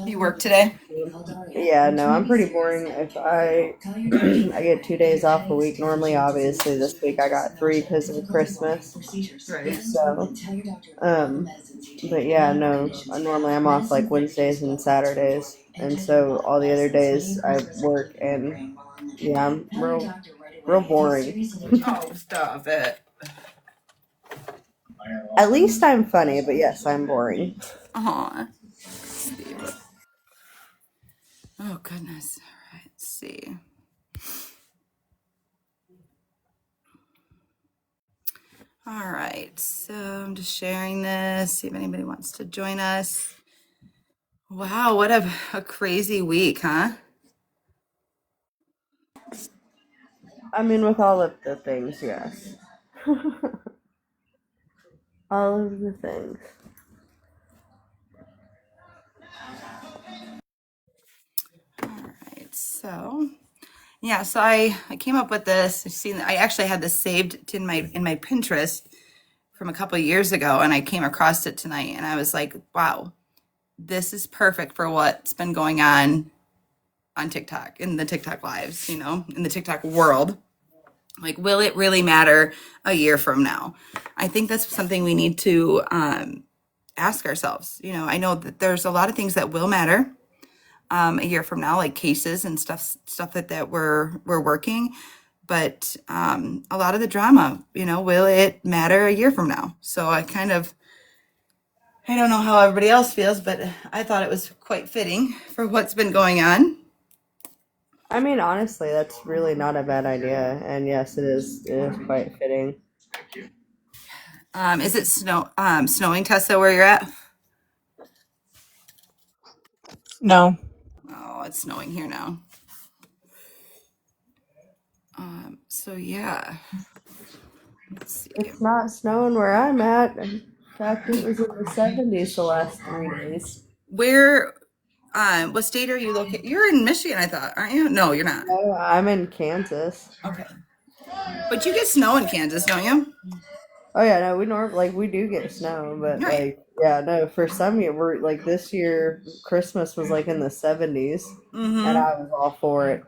You work today? Yeah, no, I'm pretty boring. If I I get 2 days off a week normally. Obviously, this week I got three because of Christmas. Right. So, um, but yeah, no, normally I'm off like Wednesdays and Saturdays, and so all the other days I work, and yeah, I'm real boring. Oh, stop it. At least I'm funny, but yes, I'm boring. Aw. Oh, goodness. All right, let's see. All right, so I'm just sharing this, see if anybody wants to join us. Wow, what a crazy week, huh? I mean, with all of the things, yes, all of the things. All right, so yeah, so I came up with this. I actually had this saved in my Pinterest from a couple of years ago, and I came across it tonight, and I was like, wow, this is perfect for what's been going on TikTok, in the TikTok lives, in the TikTok world. Like, will it really matter a year from now? I think that's something we need to ask ourselves. I know that there's a lot of things that will matter a year from now, like cases and stuff that we're working. But a lot of the drama, will it matter a year from now? So I don't know how everybody else feels, but I thought it was quite fitting for what's been going on. I mean, honestly, that's really not a bad idea, and yes, it is. It is quite fitting. Is it snowing, Tessa, where you're at? No. Oh, it's snowing here now. So yeah, let's see. It's not snowing where I'm at. In fact, it was in the 70s the last 3 days. Where, what state are you located? You're in Michigan, I thought, aren't you? No, you're not. No, I'm in Kansas. Okay. But you get snow in Kansas, don't you? Oh yeah, no, we do get snow, but Right. like yeah, no, for some year we're like this year Christmas was like in the 70s, and Mm-hmm. I was all for it.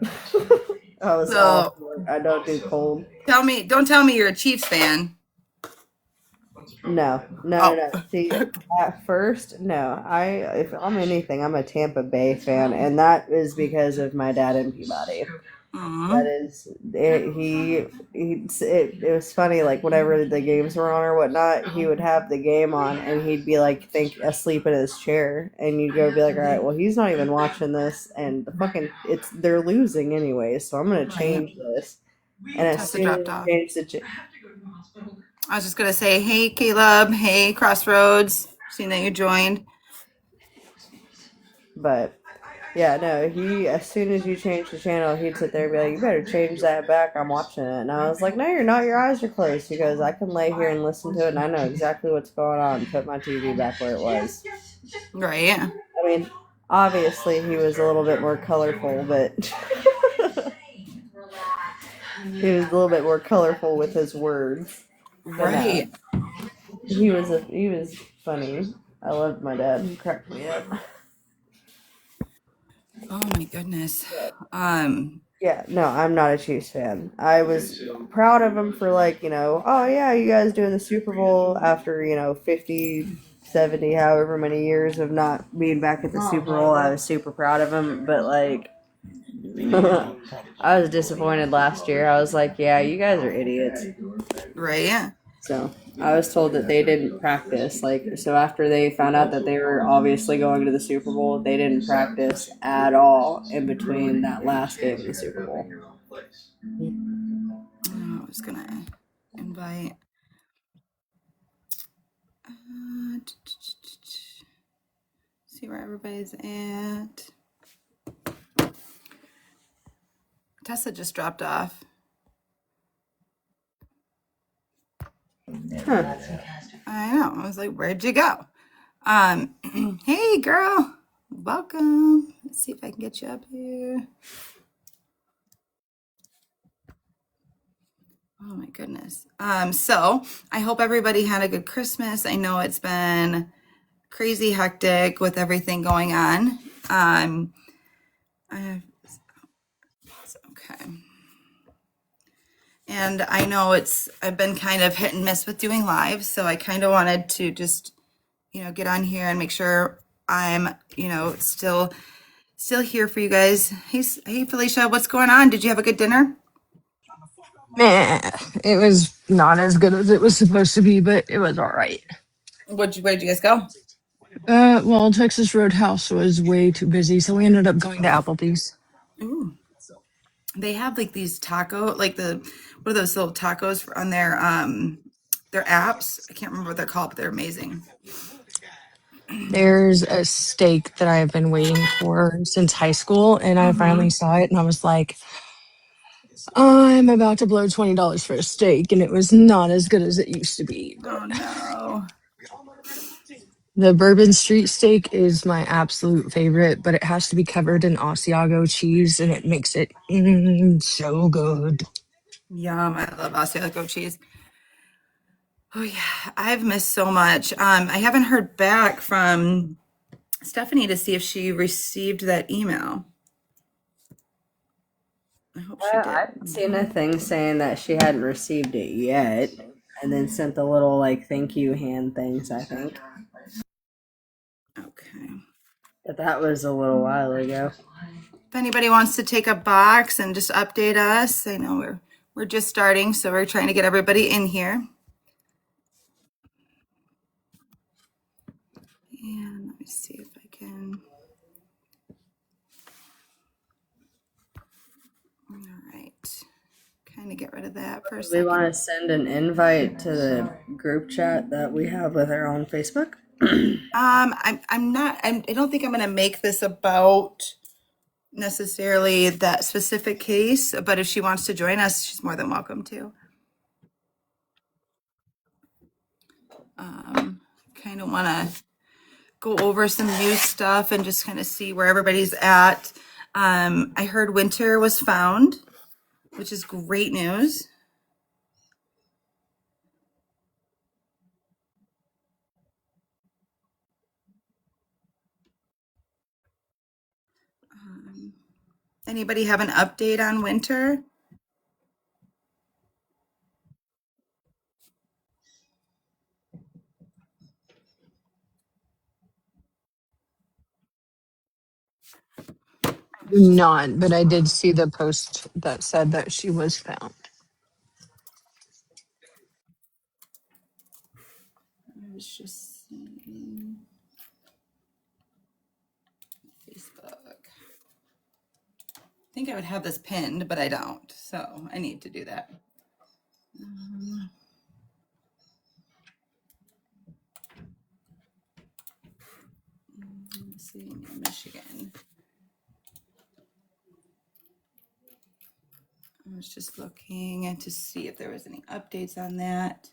I was all So for it. I don't do cold. don't tell me you're a Chiefs fan. No, no, no, Oh. no. See, at first, no. If I'm anything, I'm a Tampa Bay fan, and that is because of my dad in Peabody. That Aw. is, it was funny. Like whenever the games were on or whatnot, he would have the game on, and he'd be like, think asleep in his chair, and you'd go be like, all right, well, he's not even watching this, and they're losing anyway, so I'm gonna Right. change this. And as Tessa soon as dropped he off. changed I was just gonna say, hey Caleb, hey Crossroads. Seeing that you joined. but yeah, no, he as soon as you change the channel, he'd sit there and be like, "You better change that back. I'm watching it." And I was like, "No, you're not. Your eyes are closed." He goes, "I can lay here and listen to it, and I know exactly what's going on. Put my TV back where it was." Right. Yeah. I mean, obviously he was a little bit more colorful, but he was a little bit more colorful with his words. But no, Right. he was funny. I loved my dad. He cracked me up. Oh my goodness. Yeah, no, I'm not a Chiefs fan. I was proud of him for like, oh yeah, you guys doing the Super Bowl after, 50, 70, however many years of not being back at the Super Bowl. I was super proud of him, but like I was disappointed last year. I was like, yeah, you guys are idiots. Right. Yeah. So I was told that they didn't practice. Like, so after they found out that they were obviously going to the Super Bowl, they didn't practice at all in between that last game of the Super Bowl. I was gonna invite. See where everybody's at. Tessa just dropped off. Huh. I know. I was like, where'd you go? Hey girl. Welcome. Let's see if I can get you up here. Oh my goodness. So I hope everybody had a good Christmas. I know it's been crazy hectic with everything going on. I, okay. And I know I've been kind of hit and miss with doing live, so I kind of wanted to just, get on here and make sure I'm, still here for you guys. Hey, Felicia, what's going on? Did you have a good dinner? Meh. It was not as good as it was supposed to be, but it was all right. Where'd you guys go? Well, Texas Roadhouse was way too busy, so we ended up going to Applebee's. Ooh, they have like these like what are those little tacos on their apps? I can't remember what they're called, but they're amazing. There's a steak that I've been waiting for since high school, and I Mm-hmm. finally saw it, and I was like, I'm about to blow $20 for a steak, and it was not as good as it used to be. Oh But no. the Bourbon Street steak is my absolute favorite, but it has to be covered in Asiago cheese, and it makes it so good. Yum. I love Asiago cheese. Oh yeah, I've missed so much. I haven't heard back from Stephanie to see if she received that email. I hope she did. I've seen a thing saying that she hadn't received it yet, and then sent the little like thank you hand things, I think. Okay. But that was a little while ago. If anybody wants to take a box and just update us, I know we're just starting, so we're trying to get everybody in here. And let me see if I can. All right. Kind of get rid of that for a We want second. to send an invite to the group chat that we have with her on Facebook. I'm not. I don't think I'm going to make this about necessarily that specific case, but if she wants to join us, she's more than welcome to. Kind of want to go over some new stuff and just kind of see where everybody's at. I heard winter was found, which is great news. Anybody have an update on winter? Not, but I did see the post that said that she was found. I was just seeing Facebook. I think I would have this pinned, but I don't. So I need to do that. Let's see, Michigan. I was just looking to see if there was any updates on that.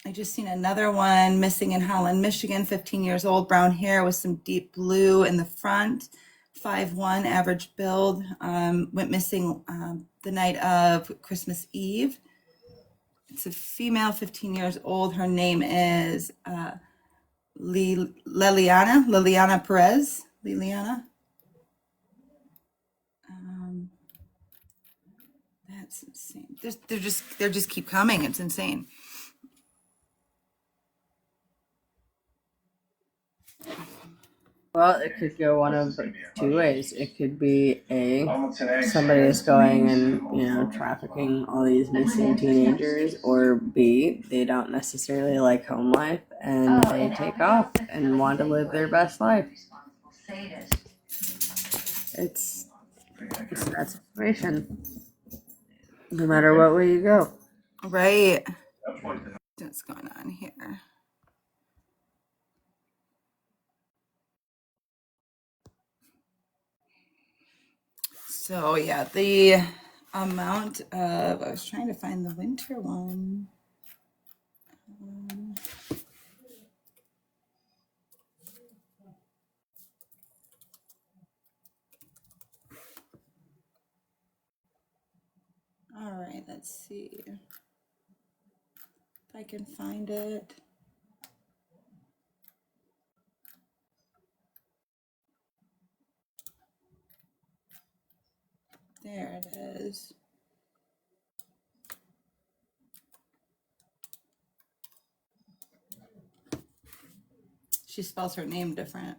I just seen another one missing in Holland, Michigan, 15 years old, brown hair with some deep blue in the front, 5'1", average build, went missing the night of Christmas Eve. It's a female, 15 years old. Her name is Liliana Perez. Liliana. That's insane. They're just keep coming. It's insane. Well, it could go one of two ways. It could be somebody is going and trafficking all these missing teenagers, or B, they don't necessarily like home life and they take off and want to live their best life. It's that situation. No matter what way you go. Right. What's going on here? So yeah, the amount of I was trying to find the winter one. All right, let's see if I can find it. There it is. She spells her name different.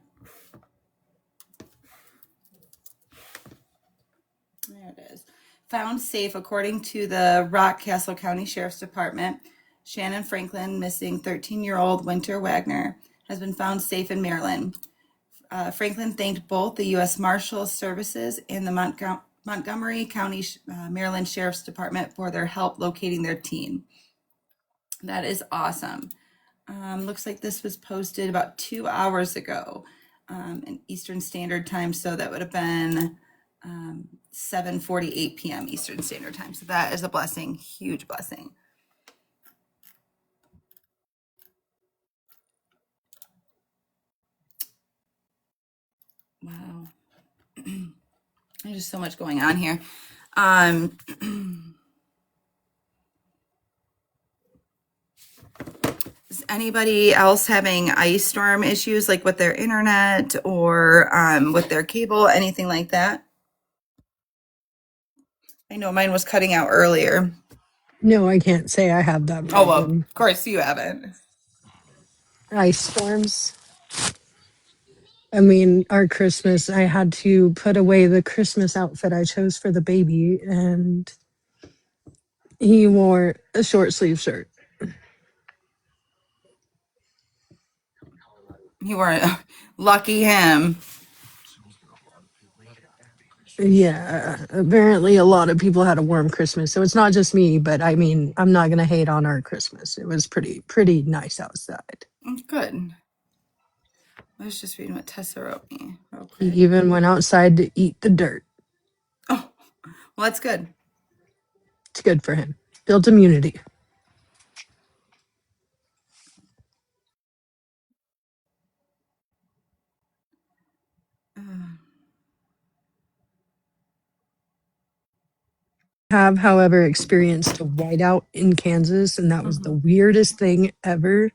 There it is. Found safe, according to the Rockcastle County Sheriff's Department. Shannon Franklin, missing 13-year-old Winter Wagner, has been found safe in Maryland. Franklin thanked both the U.S. Marshals Services and the Montgomery County, Maryland Sheriff's Department for their help locating their teen. That is awesome. Looks like this was posted about 2 hours ago in Eastern Standard Time, so that would have been 7:48 p.m. Eastern Standard Time. So that is a blessing, huge blessing. Wow. There's just so much going on here. Is anybody else having ice storm issues, like with their internet or with their cable, anything like that? I know mine was cutting out earlier. No, I can't say I have that Oh, well, problem. of course you haven't. Ice storms. I mean, our Christmas, I had to put away the Christmas outfit I chose for the baby, and he wore a short sleeve shirt. You were lucky him. Yeah, apparently a lot of people had a warm Christmas. So it's not just me, but I mean, I'm not going to hate on our Christmas. It was pretty nice outside. Good. I was just reading what Tessa wrote me real He quick. even went outside to eat the dirt. Oh, well, that's good. It's good for him. Built immunity. Have, however, experienced a whiteout in Kansas, and that was the weirdest thing ever.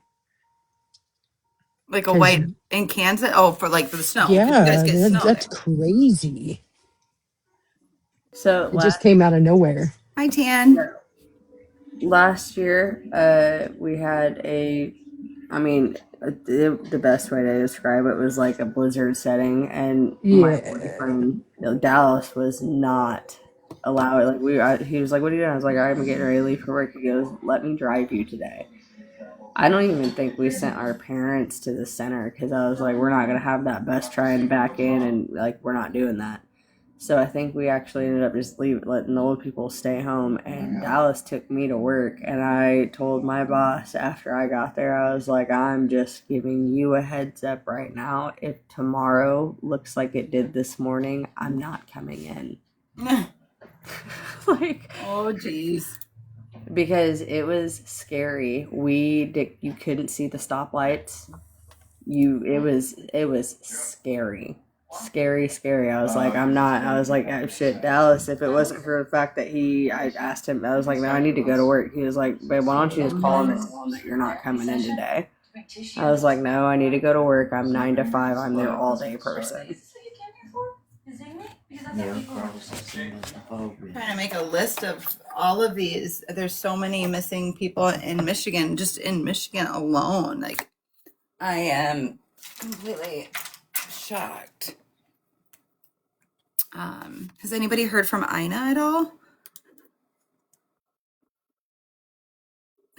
Like a 'Cause, white in Kansas? Oh, for like for the snow. 'Cause you guys yeah, get snow that's there. crazy. So It just came out of nowhere. Hi, Tan. last year, we had the best way to describe it was like a blizzard setting, and my Yeah. boyfriend, Dallas, was not allowed. He was like, "What are you doing?" I was like, "I'm getting ready to leave for work." He goes, "Let me drive you today." I don't even think we sent our parents to the center because I was like, "We're not gonna have that bus trying back in, and like we're not doing that." So I think we actually ended up just letting the old people stay home. And Dallas took me to work, and I told my boss after I got there, I was like, "I'm just giving you a heads up right now. If tomorrow looks like it did this morning, I'm not coming in." Like, Oh, geez. because it was scary. You couldn't see the stoplights. It was scary. I was like, oh, shit, Dallas, if it wasn't for the fact that I asked him, I was like, man, I need to go to work. He was like, babe, why don't you just call him and tell him that you're not coming in today? I was like, no, I need to go to work. I'm 9 to 5. I'm there all day person. Trying to make a list of all of these. There's so many missing people in Michigan, just in Michigan alone. Like, I am completely shocked. Has anybody heard from Ina at all?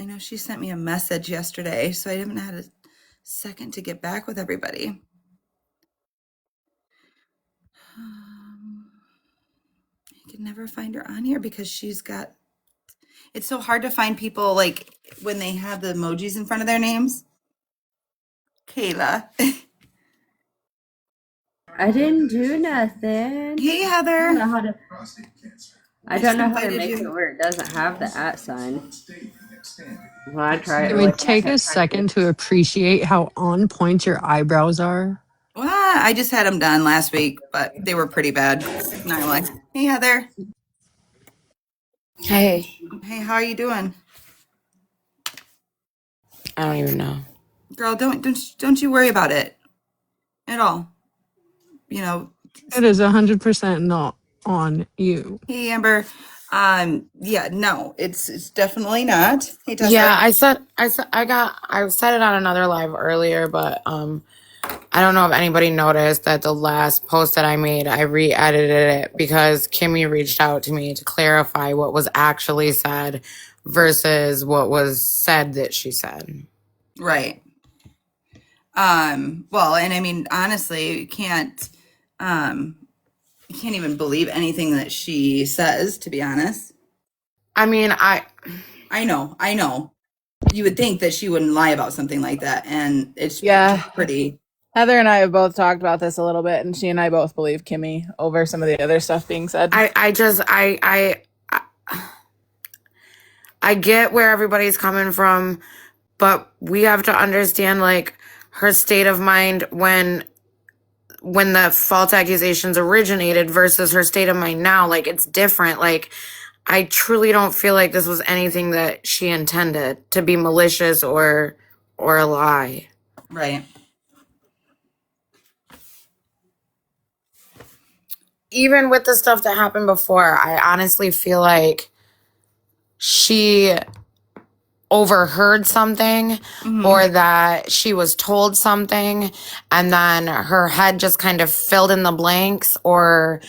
I know she sent me a message yesterday, so I haven't had a second to get back with everybody. I can never find her on here because it's so hard to find people like when they have the emojis in front of their names. Kayla. I didn't do nothing. Hey, Heather. I don't know how to make it where it doesn't have the @sign. When I try Can we take a second to appreciate how on point your eyebrows are? Well, I just had them done last week, but they were pretty bad. Not gonna lie. Hey, Heather. Hey, Hey, how are you doing? I don't even know. Girl, don't you worry about it at all. You know, It is 100% not. on you. Hey, Amber. Yeah, no, it's definitely not. Hey, Yeah, Tessa. I said it on another live earlier, but I don't know if anybody noticed that the last post that I made, I re-edited it because Kimmy reached out to me to clarify what was actually said versus what was said that she said. Right. Well, and I mean, honestly, you can't even believe anything that she says, to be honest. I mean, I know. You would think that she wouldn't lie about something like that, and it's Yeah. pretty. Heather and I have both talked about this a little bit, and she and I both believe Kimmy over some of the other stuff being said. I get where everybody's coming from, but we have to understand like her state of mind when the false accusations originated versus her state of mind now. Like, it's different. Like, I truly don't feel like this was anything that she intended to be malicious or a lie. Right. Even with the stuff that happened before, I honestly feel like she overheard something or that she was told something and then her head just kind of filled in the blanks, or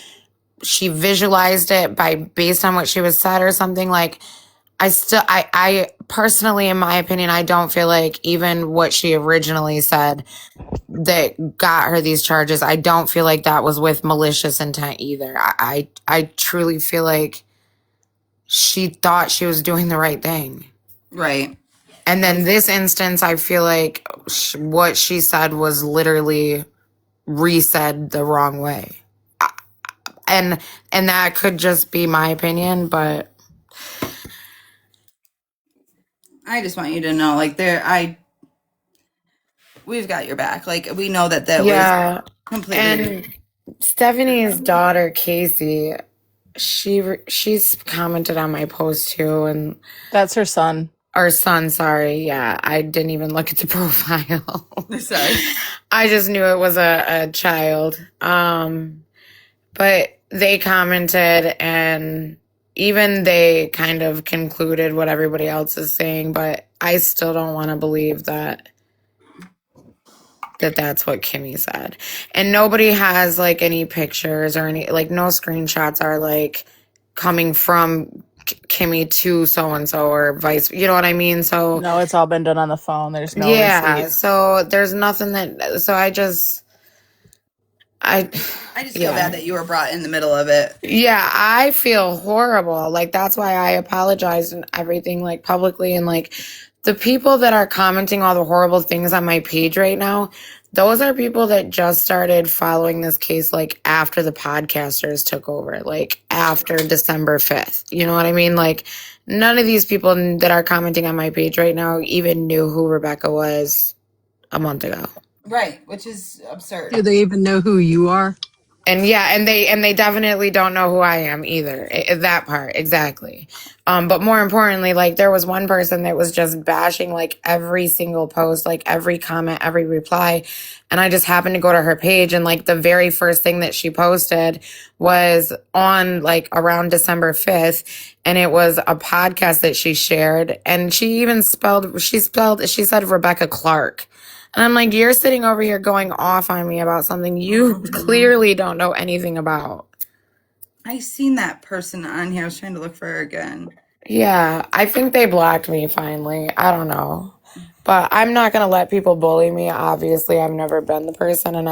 she visualized it based on what she was said or something. Like, I personally, in my opinion, I don't feel like even what she originally said that got her these charges, I don't feel like that was with malicious intent either. I truly feel like she thought she was doing the right thing. Right. And then this instance, I feel like what she said was literally resaid the wrong way. And that could just be my opinion, but I just want you to know, like, we've got your back. Like, we know that yeah. was completely. And Stephanie's daughter, Casey, she's commented on my post too, and That's her son. our son, sorry. Yeah, I didn't even look at the profile. Sorry. I just knew it was a child. But they commented and even they kind of concluded what everybody else is saying, but I still don't want to believe that that's what Kimmy said. And nobody has like any pictures or any, like, no screenshots are like coming from Kimmy to so-and-so or vice, you know what I mean? So No, it's all been done on the phone. There's no yeah, receipt. so there's nothing that, so I just feel bad that you were brought in the middle of it. Yeah, I feel horrible. Like, that's why I apologize and everything, like, publicly. And, like, the people that are commenting all the horrible things on my page right now, those are people that just started following this case, like, after the podcasters took over, like, after December 5th. You know what I mean? Like, none of these people that are commenting on my page right now even knew who Rebecca was a month ago. Right, which is absurd. Do they even know who you are? And yeah, and they definitely don't know who I am either. That part, exactly. But more importantly, like, there was one person that was just bashing like every single post, like every comment, every reply. And I just happened to go to her page, and like the very first thing that she posted was on like around December 5th. And it was a podcast that she shared. And she said Rebecca Clark. And I'm like, you're sitting over here going off on me about something you clearly don't know anything about. I seen that person on here. I was trying to look for her again. Yeah, I think they blocked me finally. I don't know. But I'm not going to let people bully me. Obviously, I've never been the person, and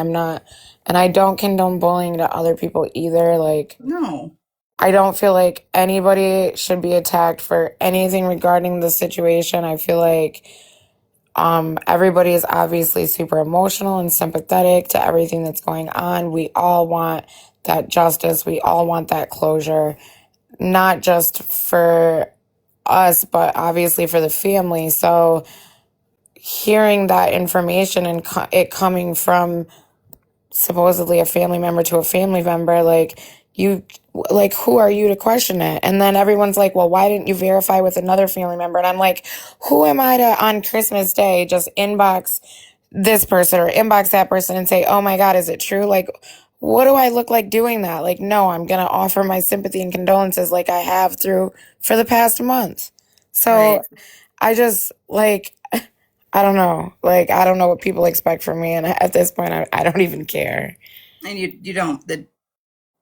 I don't condone bullying to other people either. Like, No. I don't feel like anybody should be attacked for anything regarding the situation. I feel like everybody is obviously super emotional and sympathetic to everything that's going on. We all want that justice. We all want that closure, not just for us, but obviously for the family. So hearing that information and it coming from supposedly a family member to a family member, like, who are you to question it? And then everyone's like, well, why didn't you verify with another family member? And I'm like, who am I to on Christmas Day just inbox this person or inbox that person and say, oh my God, is it true? Like, what do I look like doing that? Like, no, I'm going to offer my sympathy and condolences like I have for the past month. So Right. I just, like, I don't know. Like, I don't know what people expect from me. And at this point, I don't even care. And you don't,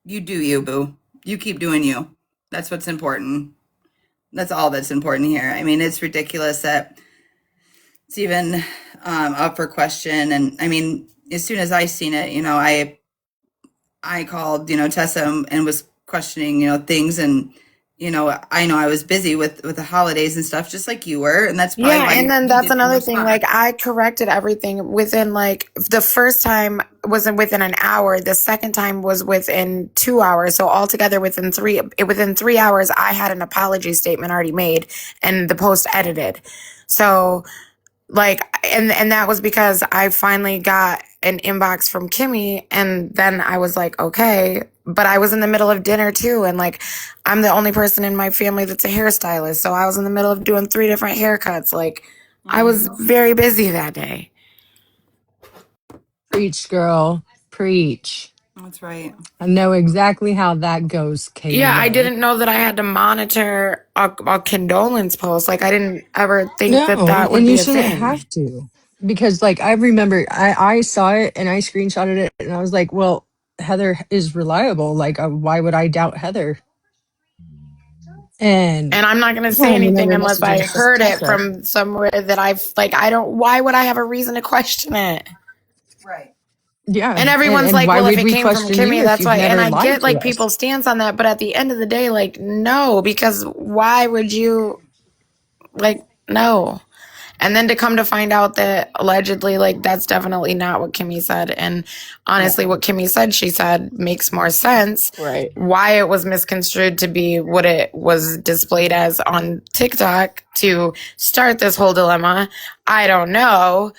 you do you, boo. You keep doing you. That's what's important. That's all that's important here. I mean, it's ridiculous that it's even up for question. And I mean, as soon as I seen it, I called, Tessa and was questioning, things. And, I know I was busy with the holidays and stuff, just like you were. And that's probably Yeah, why and then you that's didn't another thing. respond. Like, I corrected everything within, like, the first time wasn't within an hour. The second time was within 2 hours. So altogether within 3 hours, I had an apology statement already made and the post edited. So, like, and that was because I finally got an inbox from Kimmy, and then I was like, okay, but I was in the middle of dinner too, and like, I'm the only person in my family that's a hairstylist, so I was in the middle of doing 3 different haircuts. Like, I was very busy that day. Preach, girl. Preach. That's right. I know exactly how that goes, Katie, Yeah, I though. didn't know that I had to monitor a condolence post. Like, I didn't ever think that No, that would and you be a shouldn't thing. have to. Because, like, I remember I saw it and I screenshotted it and I was like, well, Heather is reliable. Like, why would I doubt Heather? And And I'm not going to yeah, say I mean, there anything were unless I messages to heard it Tessa. from somewhere that why would I have a reason to question it? Right. Yeah. And everyone's And like, why well, if would it we came from question you Kimmy, if that's you've why. And never I lied get to like us? people's stance on that. But at the end of the day, like, no, because why would you, like, no. And then to come to find out that allegedly, like, that's definitely not what Kimmy said. And honestly, Yeah. what Kimmy said, she said, makes more sense. Right. Why it was misconstrued to be what it was displayed as on TikTok to start this whole dilemma, I don't know.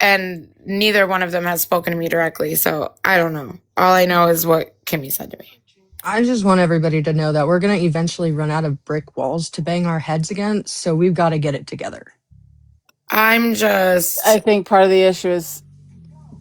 And neither one of them has spoken to me directly. So I don't know. All I know is what Kimmy said to me. I just want everybody to know that we're going to eventually run out of brick walls to bang our heads against. So we've got to get it together. I'm just I think part of the issue is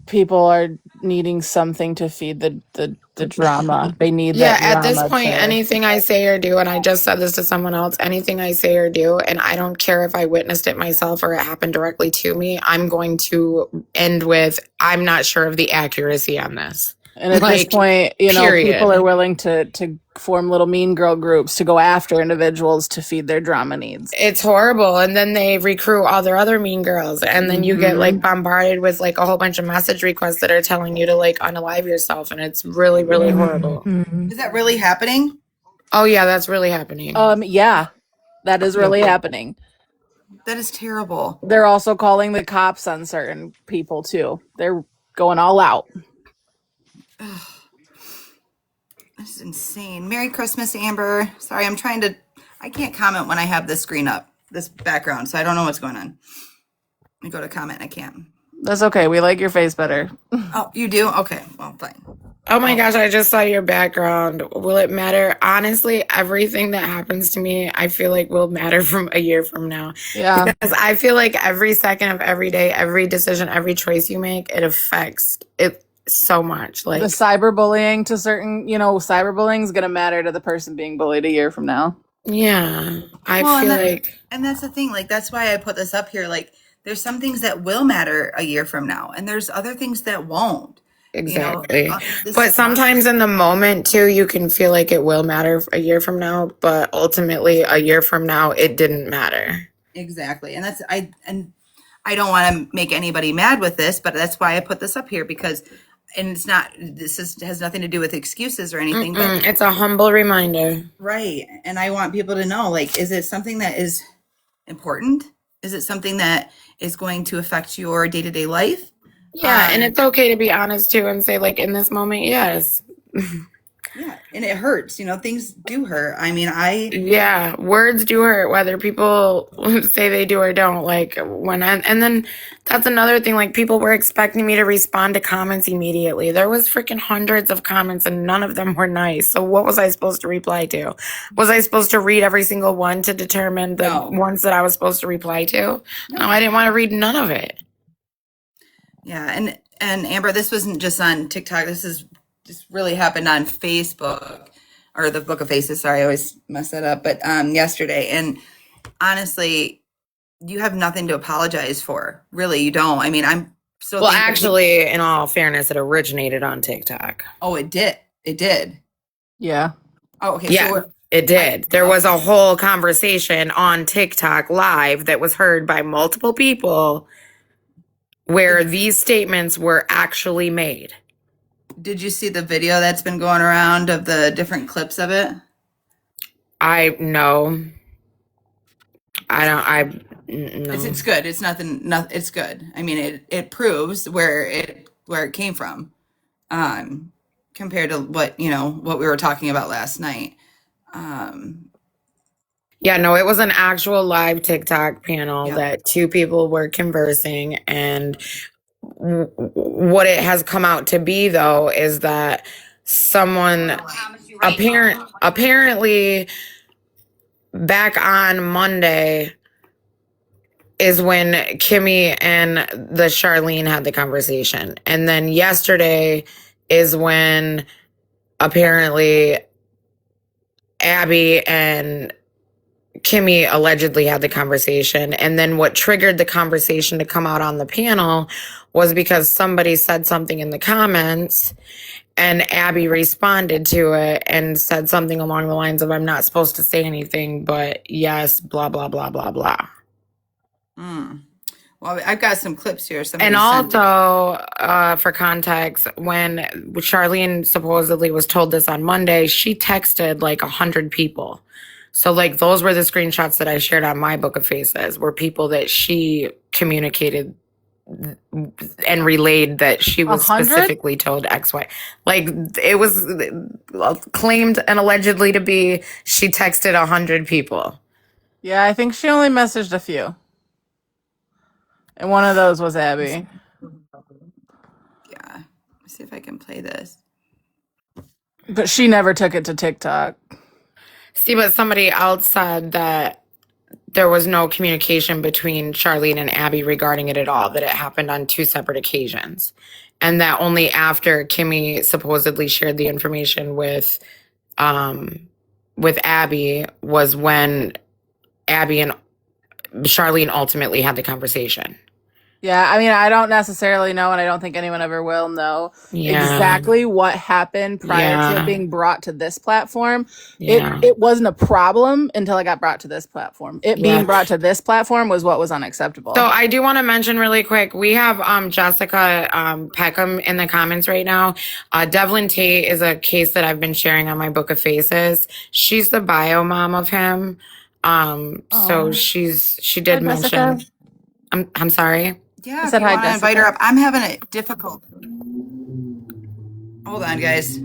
people are needing something to feed the drama. They need Yeah, that at this drama point, to. anything I say or do, and I just said this to someone else, anything I say or do, and I don't care if I witnessed it myself or it happened directly to me, I'm going to end with, I'm not sure of the accuracy on this. And at this Like, point, you know, people are period. willing to form little mean girl groups to go after individuals to feed their drama needs. It's horrible. And then they recruit all their other mean girls. And then you get like bombarded with like a whole bunch of message requests that are telling you to like unalive yourself. And it's really, really horrible. Mhm. Is that really happening? Oh, yeah, that's really happening. Yeah, that is really happening. That is terrible. They're also calling the cops on certain people too. They're going all out. This is insane. Merry Christmas, Amber. Sorry, I can't comment when I have this screen up, this background, so I don't know what's going on. Let me go to comment. I can't. That's okay. We like your face better. Oh, you do? Okay. Well, fine. Oh my gosh, I just saw your background. Will it matter? Honestly, everything that happens to me, I feel like will matter from a year from now. Yeah. Because I feel like every second of every day, every decision, every choice you make, it affects it so much. Like The cyberbullying to certain, cyberbullying is going to matter to the person being bullied a year from now. yeah, I Well, feel like and that's the thing. Like, that's why I put this up here. Like, there's some things that will matter a year from now, and there's other things that won't. exactly. This But sometimes in the moment too, you can feel like it will matter a year from now, but ultimately a year from now, it didn't matter. exactly, and I don't want to make anybody mad with this, but that's why I put this up here because, and it's not. Has nothing to do with excuses or anything, but It's a humble reminder. right. And I want people to know, like, is it something that is important? Is it something that is going to affect your day-to-day life? Yeah, and it's okay to be honest too and say like in this moment, yes. Yeah, and it hurts. Things do hurt. I mean, Yeah, words do hurt, whether people say they do or don't. Like and then that's another thing. Like people were expecting me to respond to comments immediately. There was freaking hundreds of comments, and none of them were nice. So what was I supposed to reply to? Was I supposed to read every single one to determine the ones that I was supposed to reply to? No, I didn't want to read none of it. yeah, and Amber, this wasn't just on TikTok. This is just really happened on Facebook or the Book of Faces. Sorry, I always mess that up. But yesterday, and honestly, you have nothing to apologize for. Really, you don't. I mean, I'm so Well, thankful. actually, in all fairness, it originated on TikTok. Oh, it did. It did. Yeah. Oh, okay. Yeah, So it did. There was a whole conversation on TikTok live that was heard by multiple people where these statements were actually made. did you see the video that's been going around of the different clips of it? I know. No. It's good. It's nothing. It's good. I mean, it proves where it came from, compared to what we were talking about last night. Yeah, no, it was an actual live TikTok panel Yeah. that two people were conversing, and what it has come out to be, though, is that someone apparently back on Monday is when Kimmy and the Charlene had the conversation, and then yesterday is when apparently Abby and Kimmy allegedly had the conversation. And then what triggered the conversation to come out on the panel was because somebody said something in the comments, and Abby responded to it and said something along the lines of, I'm not supposed to say anything, but yes, blah, blah, blah, blah, blah. Well, I've got some clips here. And also, for context, when Charlene supposedly was told this on Monday, she texted like 100 people. So, like, those were the screenshots that I shared on my Book of Faces, were people that she communicated and relayed that she was 100? specifically told XY. Like, it was claimed and allegedly to be, she texted 100 people. Yeah, I think she only messaged a few. And one of those was Abby. Yeah. Let's see if I can play this. But she never took it to TikTok. See, but somebody else said that there was no communication between Charlene and Abby regarding it at all, that it happened on two separate occasions. And that only after Kimmy supposedly shared the information with Abby was when Abby and Charlene ultimately had the conversation. Yeah, I mean, I don't necessarily know, and I don't think anyone ever will know exactly what happened prior to it being brought to this platform. Yeah. It wasn't a problem until it got brought to this platform. It being brought to this platform was what was unacceptable. So I do want to mention really quick, we have Jessica Peckham in the comments right now. Devlin Tate is a case that I've been sharing on my Book of Faces. She's the bio mom of him. So she did mention. I'm sorry. Yeah, if you want to invite her up. I'm having a difficult. Hold on, guys.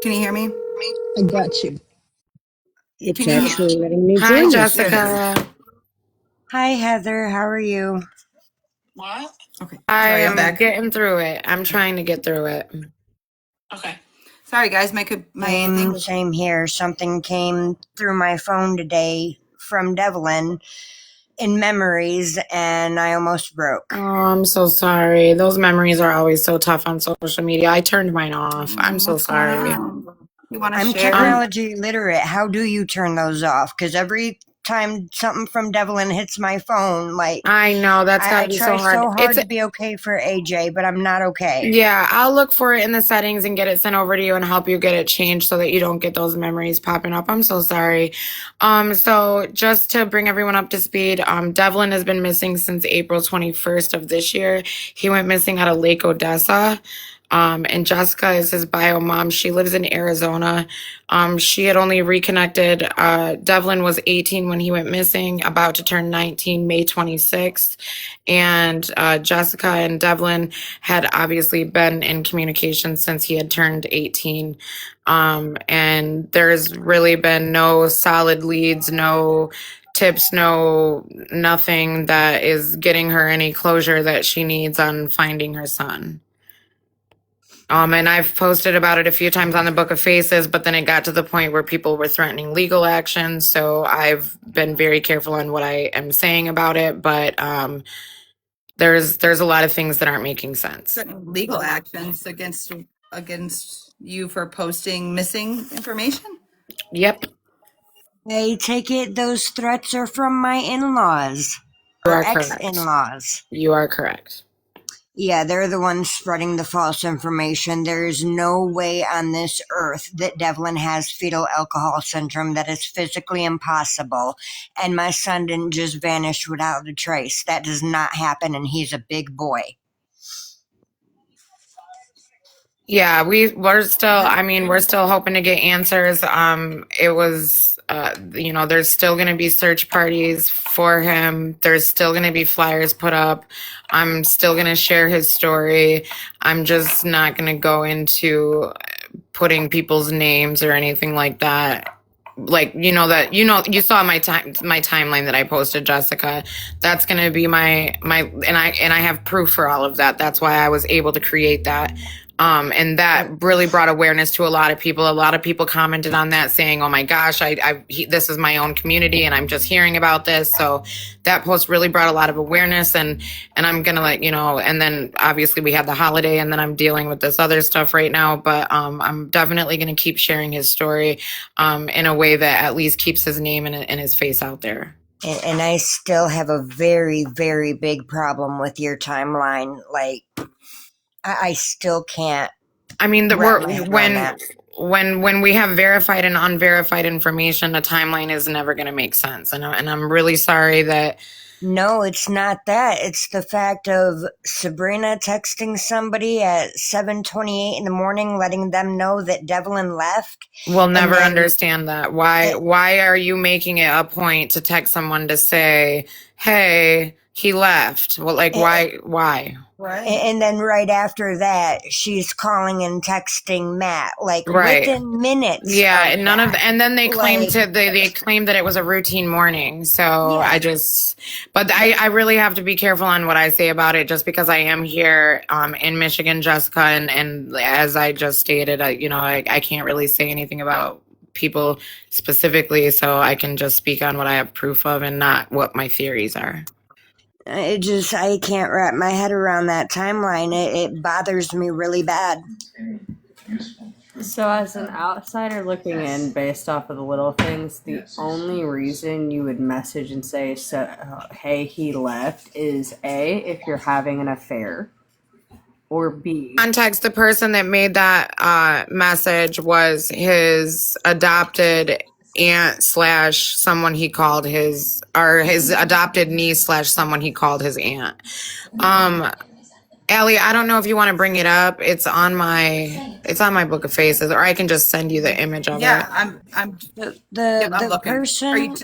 Can you hear me? I got you. It's actually letting me Hi, join Jessica. Hi, Heather. How are you? What? Okay. Sorry, I'm back. getting through it. I'm trying to get through it. Okay. Sorry, guys. My thing. Same here. Something came through my phone today from Devlin in memories, and I almost broke. Oh, I'm so sorry. Those memories are always so tough on social media. I turned mine off. I'm so sorry. I'm technology literate. How do you turn those off? Because every time something from Devlin hits my phone, like, I know that's gotta be so hard. I try so hard to be okay for AJ, but I'm not okay. Yeah, I'll look for it in the settings and get it sent over to you and help you get it changed so that you don't get those memories popping up. I'm so sorry. So just to bring everyone up to speed, Devlin has been missing since April 21st of this year. He went missing out of Lake Odessa. And Jessica is his bio mom. She lives in Arizona. She had only reconnected. Devlin was 18 when he went missing, about to turn 19 May 26th. And Jessica and Devlin had obviously been in communication since he had turned 18. And there's really been no solid leads, no tips, nothing that is getting her any closure that she needs on finding her son. And I've posted about it a few times on the Book of Faces, but then it got to the point where people were threatening legal action. So I've been very careful on what I am saying about it. But there's a lot of things that aren't making sense. Legal actions against you for posting missing information? Yep. I take it those threats are from my in-laws You or are correct. ex-in-laws. You are correct. Yeah, they're the ones spreading the false information. There is no way on this earth that Devlin has fetal alcohol syndrome. That is physically impossible. And my son didn't just vanish without a trace. That does not happen, and he's a big boy. Yeah, we're still, I mean, we're still hoping to get answers. It was, there's still going to be search parties for him. There's still going to be flyers put up. I'm still going to share his story. I'm just not going to go into putting people's names or anything like that. Like, you saw my timeline that I posted, Jessica. That's going to be my, and I have proof for all of that. That's why I was able to create that. And that really brought awareness to a lot of people. A lot of people commented on that saying, oh my gosh, this is my own community and I'm just hearing about this. So that post really brought a lot of awareness, and I'm going to let you know. And then obviously we had the holiday, and then I'm dealing with this other stuff right now, but, I'm definitely going to keep sharing his story, in a way that at least keeps his name and his face out there. And I still have a very, very big problem with your timeline. Like, I still can't. I mean, that when we have verified and unverified information, a timeline is never going to make sense. And I'm really sorry that. No, it's not that. It's the fact of Sabrina texting somebody at 7:28 in the morning, letting them know that Devlin left. We'll never understand that. Why are you making it a point to text someone to say, hey, he left? Well, like, why? Right. And then right after that, she's calling and texting Matt, like within minutes. Yeah, and and then they claimed they claimed that it was a routine morning. So yeah. I really have to be careful on what I say about it, just because I am here in Michigan, Jessica, and as I just stated, I can't really say anything about people specifically, so I can just speak on what I have proof of and not what my theories are. I can't wrap my head around that timeline. It bothers me really bad. So as an outsider looking in, based off of the little things, the only reason you would message and say, hey, he left, is A, if you're having an affair, or B. Context, the person that made that message was his adopted aunt / someone he called his adopted niece / someone he called his aunt. Allie, I don't know if you want to bring it up. It's on my Book of Faces, or I can just send you the image of it. Yeah, I'm the person.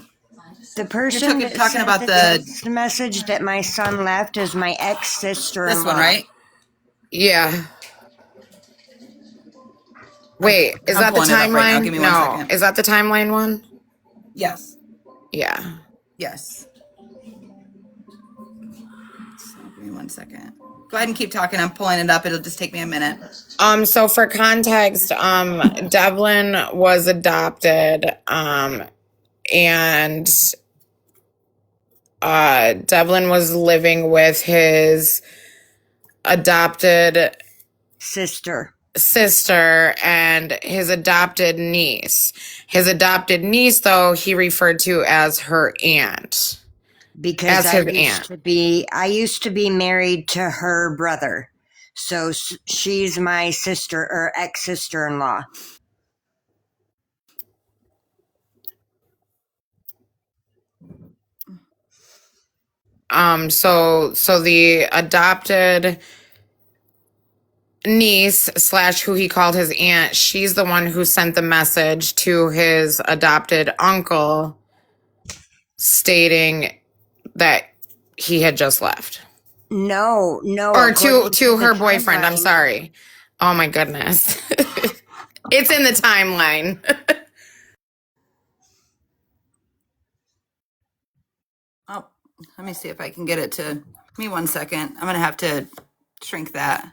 The person you're talking about the message that my son left is my ex-sister-in-law. This one, right? Yeah. Wait, is that the timeline? Right, give me 1 second. Is that the timeline one? Yes. Yeah. Yes. So, give me 1 second. Go ahead and keep talking. I'm pulling it up. It'll just take me a minute. So for context, Devlin was adopted, and Devlin was living with his adopted sister and his adopted niece. His adopted niece, though, he referred to as her aunt. Because I used to be married to her brother. So she's my sister or ex-sister-in-law. So the adopted niece / who he called his aunt, she's the one who sent the message to his adopted uncle stating that he had just left. No. Or to her boyfriend. I'm sorry. Oh my goodness. It's in the timeline. Oh, let me see if I can get it to. Give me 1 second. I'm going to have to shrink that.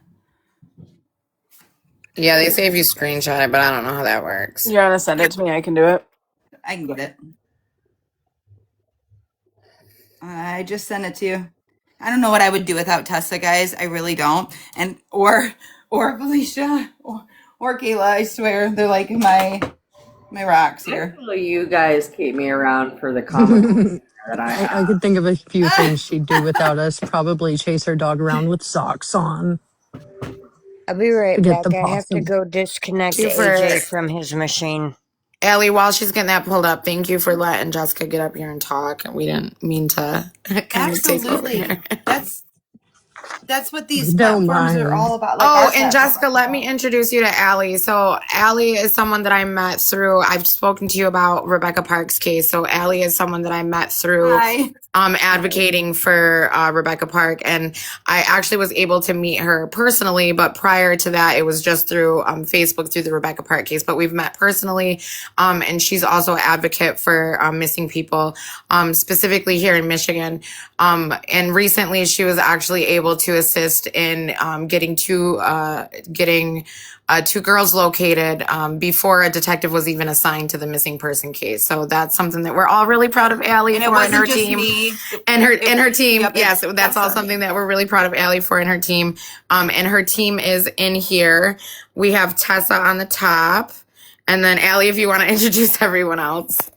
Yeah, they say if you screenshot it, but I don't know how that works. You want to send it to me? I can do it. I can get it. I just sent it to you. I don't know what I would do without Tessa, guys. I really don't. And or Felicia or Kayla. I swear they're like my rocks here. You guys keep me around for the comical that I have. I could think of a few things she'd do without us. Probably chase her dog around with socks on I'll be to right get the back. I have to possum. go disconnect Thank you for AJ from his machine. Allie, while she's getting that pulled up, thank you for letting Jessica get up here and talk. We didn't mean to kind of take over Absolutely. here. That's what these Don't platforms are all mind. about. Like Oh, our and platform. Jessica, let me introduce you to Allie. So Allie is someone that I met through, I've spoken to you about Rebecca Park's case. So Allie is someone that I met through Hi. advocating for Rebecca Park. And I actually was able to meet her personally, but prior to that, it was just through Facebook through the Rebecca Park case. But we've met personally. And she's also an advocate for missing people, specifically here in Michigan. And recently she was actually able to assist in getting two girls located before a detective was even assigned to the missing person case. So that's something that we're all really proud of Allie And it for and her wasn't just team. me. And her team. Yep, Yes, that's all something that we're really proud of Allie for and her team. And her team is in here. We have Tessa on the top. And then Allie, if you want to introduce everyone else.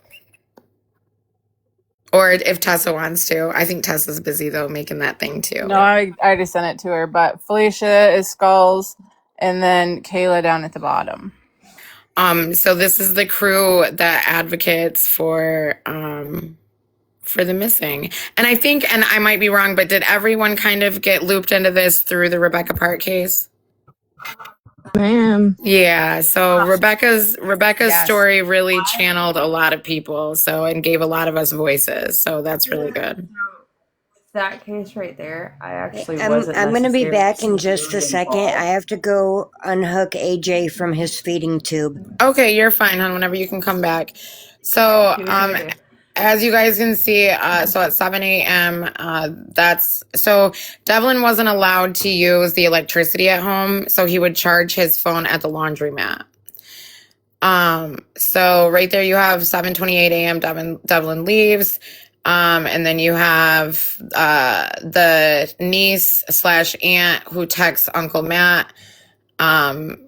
Or if Tessa wants to. I think Tessa's busy though, making that thing too. No, I already sent it to her. But Felicia is Skulls, and then Kayla down at the bottom. So this is the crew that advocates for the missing. And I think, and I might be wrong, but did everyone kind of get looped into this through the Rebecca Park case? Ma'am. Yeah, so Rebecca's Yes. story really channeled a lot of people, and gave a lot of us voices. So that's really good. That case right there, I actually I'm going to be back in just a second. I have to go unhook AJ from his feeding tube. Okay, you're fine, hon, whenever you can come back. So, as you guys can see, so at 7 a.m., Devlin wasn't allowed to use the electricity at home, so he would charge his phone at the laundromat. So right there you have 7:28 a.m. Devlin leaves. And then you have the niece / aunt who texts Uncle Matt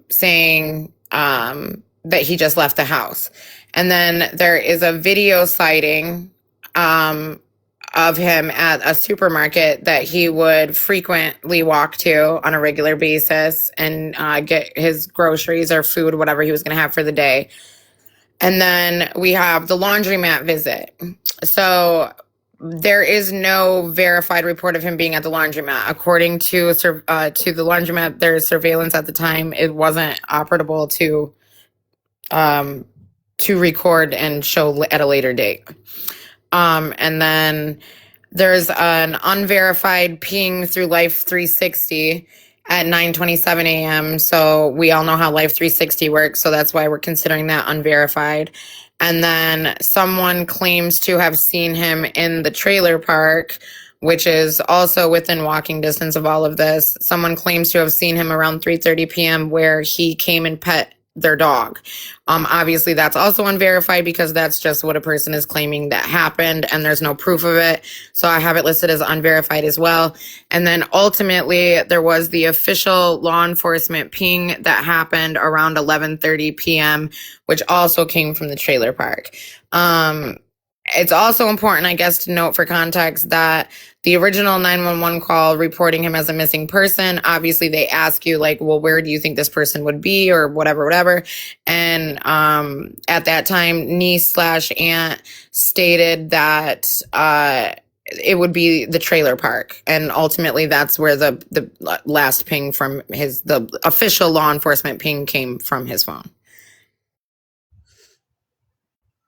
saying that he just left the house. And then there is a video sighting of him at a supermarket that he would frequently walk to on a regular basis and get his groceries or food, whatever he was going to have for the day. And then we have the laundromat visit. So there is no verified report of him being at the laundromat. According to the laundromat, there's surveillance at the time. It wasn't operable to record and show at a later date. And then there's an unverified ping through Life 360 at 9:27 a.m. So we all know how Life 360 works. So that's why we're considering that unverified. And then someone claims to have seen him in the trailer park, which is also within walking distance of all of this. Someone claims to have seen him around 3:30 p.m. where he came and pet their dog. Obviously that's also unverified because that's just what a person is claiming that happened and there's no proof of it. So I have it listed as unverified as well. And then ultimately there was the official law enforcement ping that happened around 11:30 p.m., which also came from the trailer park. It's also important, I guess, to note for context that the original 911 call reporting him as a missing person, obviously they ask you like, well, where do you think this person would be or whatever. And at that time, niece / aunt stated that it would be the trailer park. And ultimately that's where the last ping from the official law enforcement ping came from his phone.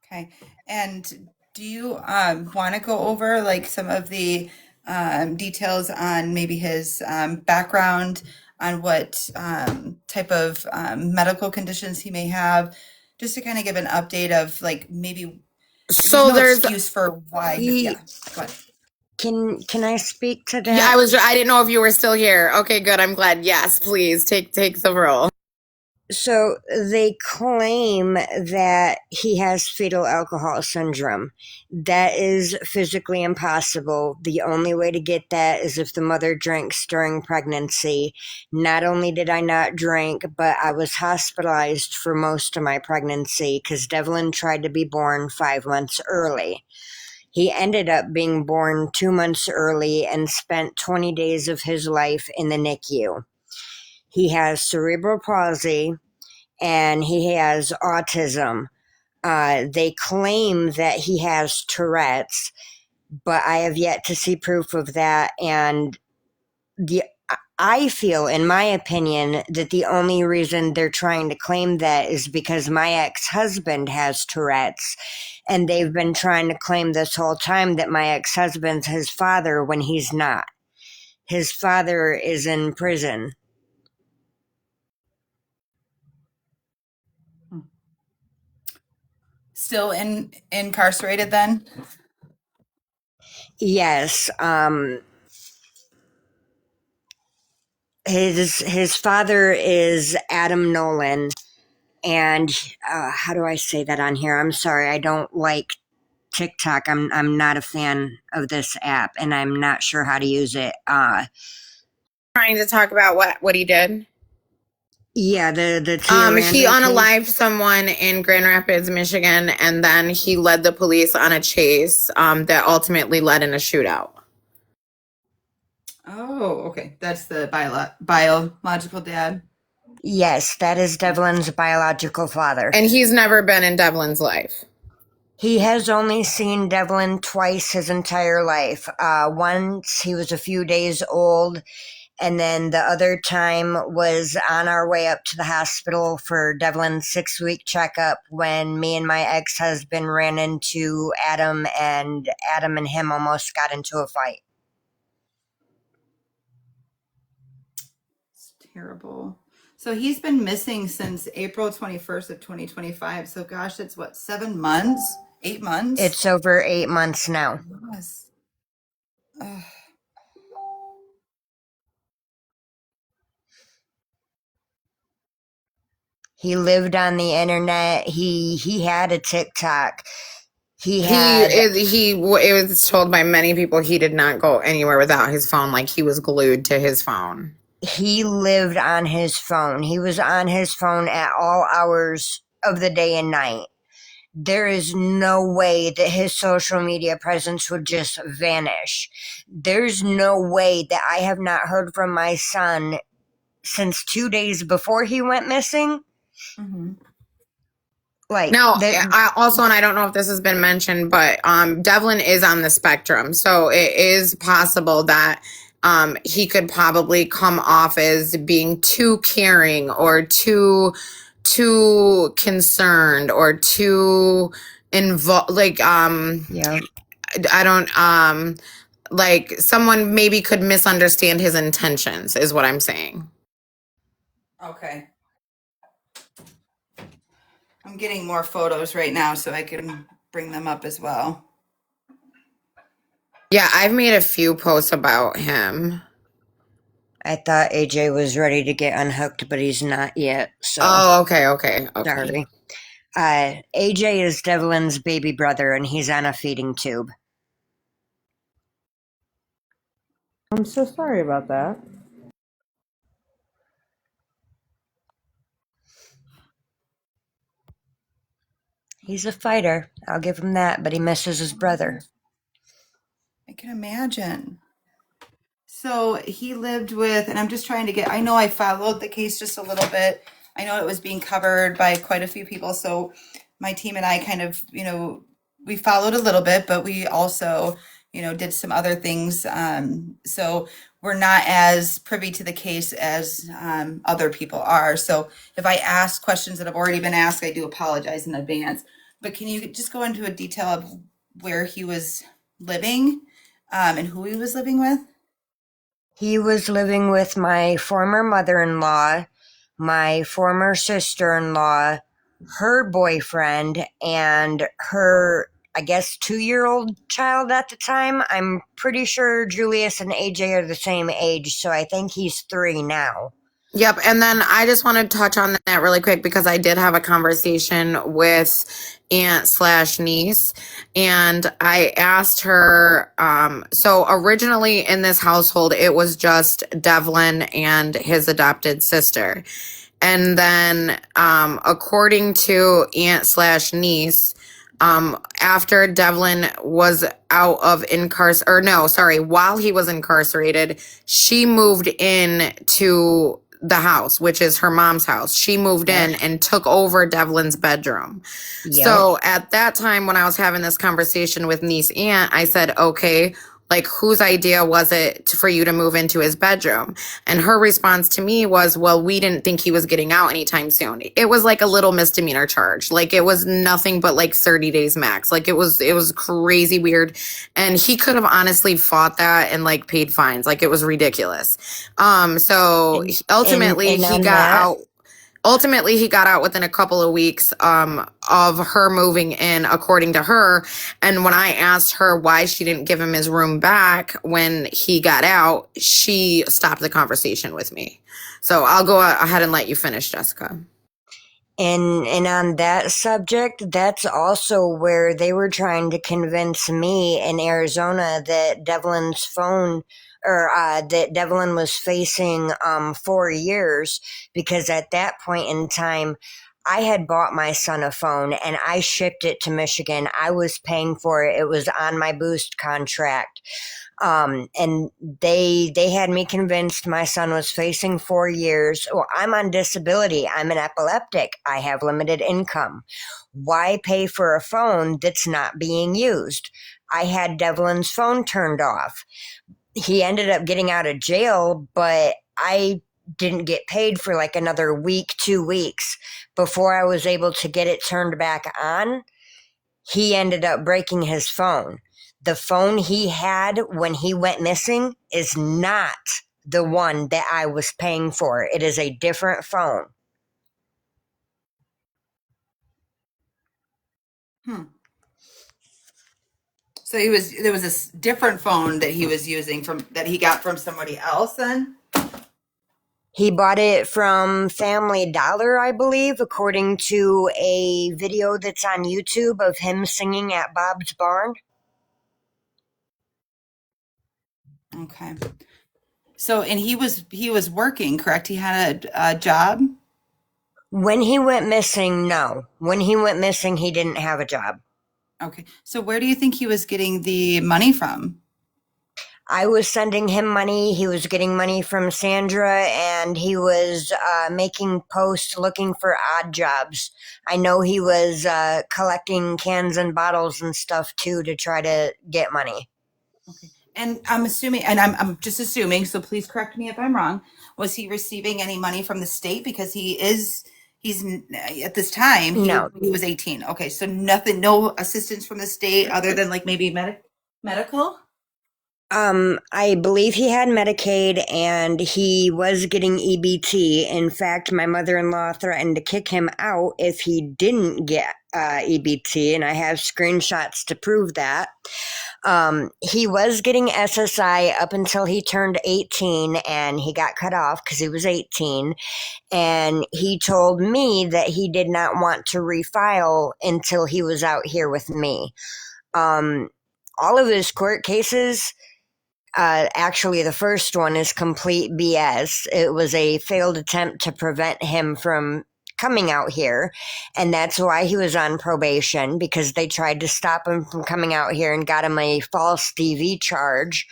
Okay. And do you want to go over like some of the details on maybe his background, on what type of medical conditions he may have, just to kind of give an update of like maybe there's no excuse for why. Yeah. Go ahead. Can I speak to that? Yeah, I didn't know if you were still here. Okay, good. I'm glad. Yes, please take the role. So they claim that he has fetal alcohol syndrome. That is physically impossible. The only way to get that is if the mother drinks during pregnancy. Not only did I not drink, but I was hospitalized for most of my pregnancy because Devlin tried to be born 5 months early. He ended up being born 2 months early and spent 20 days of his life in the NICU. He has cerebral palsy and he has autism. They claim that he has Tourette's, but I have yet to see proof of that. And the I feel, in my opinion, that the only reason they're trying to claim that is because my ex-husband has Tourette's, and they've been trying to claim this whole time that my ex-husband's his father when he's not. His father is in prison. Still incarcerated then? Yes, his father is Adam Nolan, and how do I say that on here? I'm sorry, I don't like TikTok. I'm not a fan of this app, and I'm not sure how to use it. Trying to talk about what he did. Yeah, the Tia He Randall case. unalived someone in Grand Rapids, Michigan, and then he led the police on a chase that ultimately led in a shootout. Oh, okay. That's the biological dad. Yes, that is Devlin's biological father. And he's never been in Devlin's life. He has only seen Devlin twice his entire life. Once he was a few days old, and then the other time was on our way up to the hospital for Devlin's 6-week checkup when me and my ex-husband ran into Adam, and Adam and him almost got into a fight. It's terrible. So he's been missing since April 21st of 2025. So gosh, that's what, 7 months? 8 months? It's over 8 months now. Yes. Ugh. He lived on the internet. He had a TikTok. It was told by many people he did not go anywhere without his phone. Like he was glued to his phone. He lived on his phone. He was on his phone at all hours of the day and night. There is no way that his social media presence would just vanish. There's no way that I have not heard from my son since 2 days before he went missing. Mm-hmm. Like Now, that. and I don't know if this has been mentioned, but Devlin is on the spectrum, so it is possible that he could probably come off as being too caring or too concerned or too involved. Like Yeah. I don't like someone maybe could misunderstand his intentions, is what I'm saying. Okay. I'm getting more photos right now so I can bring them up as well. Yeah, I've made a few posts about him. I thought AJ was ready to get unhooked, but he's not yet. So Oh, okay. sorry. AJ is Devlin's baby brother, and he's on a feeding tube. I'm so sorry about that. He's a fighter. I'll give him that, but he misses his brother. I can imagine. So he lived with, and I'm just trying to get, I know I followed the case just a little bit. I know it was being covered by quite a few people. So my team and I kind of, we followed a little bit, but we also, did some other things. So we're not as privy to the case as other people are. So if I ask questions that have already been asked, I do apologize in advance. But can you just go into a detail of where he was living and who he was living with? He was living with my former mother-in-law, my former sister-in-law, her boyfriend, and her, I guess, 2-year-old child at the time. I'm pretty sure Julius and AJ are the same age, so I think he's 3 now. Yep. And then I just want to touch on that really quick because I did have a conversation with aunt slash niece, and I asked her, so originally in this household, it was just Devlin and his adopted sister. And then, according to aunt slash niece, after Devlin was out of while he was incarcerated, she moved in to the house, which is her mom's house. She moved in and took over Devlin's bedroom. Yep. So at that time, when I was having this conversation with niece aunt, I said, okay, like, whose idea was it for you to move into his bedroom? And her response to me was, well, we didn't think he was getting out anytime soon. It was like a little misdemeanor charge. Like, it was nothing but like 30 days max. Like, it was crazy weird. And he could have honestly fought that and like paid fines. Like, it was ridiculous. So ultimately he got out. Ultimately, he got out within a couple of weeks of her moving in, according to her. And when I asked her why she didn't give him his room back when he got out, she stopped the conversation with me. So I'll go ahead and let you finish, Jessica. And on that subject, that's also where they were trying to convince me in Arizona that Devlin's phone or that Devlin was facing 4 years, because at that point in time I had bought my son a phone and I shipped it to Michigan. I was paying for it. It was on my Boost contract. And they had me convinced my son was facing 4 years. Well, I'm on disability. I'm an epileptic. I have limited income. Why pay for a phone that's not being used? I had Devlin's phone turned off. He ended up getting out of jail, but I didn't get paid for like another week, 2 weeks before I was able to get it turned back on. He ended up breaking his phone. The phone he had when he went missing is not the one that I was paying for. It is a different phone. So there was this different phone that he was using that he got from somebody else then? He bought it from Family Dollar, I believe, according to a video that's on YouTube of him singing at Bob's Barn. Okay. So, and he was working, correct? He had a job? When he went missing, no. When he went missing, he didn't have a job. Okay. So where do you think he was getting the money from? I was sending him money. He was getting money from Sandra, and he was making posts looking for odd jobs. I know he was collecting cans and bottles and stuff too to try to get money. Okay. And I'm assuming, and I'm just assuming, so please correct me if I'm wrong. Was he receiving any money from the state? Because he's at this time, No. he was 18. Okay. So nothing, no assistance from the state other than like maybe medical? I believe he had Medicaid and he was getting EBT. In fact, my mother-in-law threatened to kick him out if he didn't get EBT, and I have screenshots to prove that. He was getting SSI up until he turned 18, and he got cut off because he was 18. And he told me that he did not want to refile until he was out here with me. All of his court cases, actually, the first one is complete BS. It was a failed attempt to prevent him from coming out here, and that's why he was on probation, because they tried to stop him from coming out here and got him a false DV charge,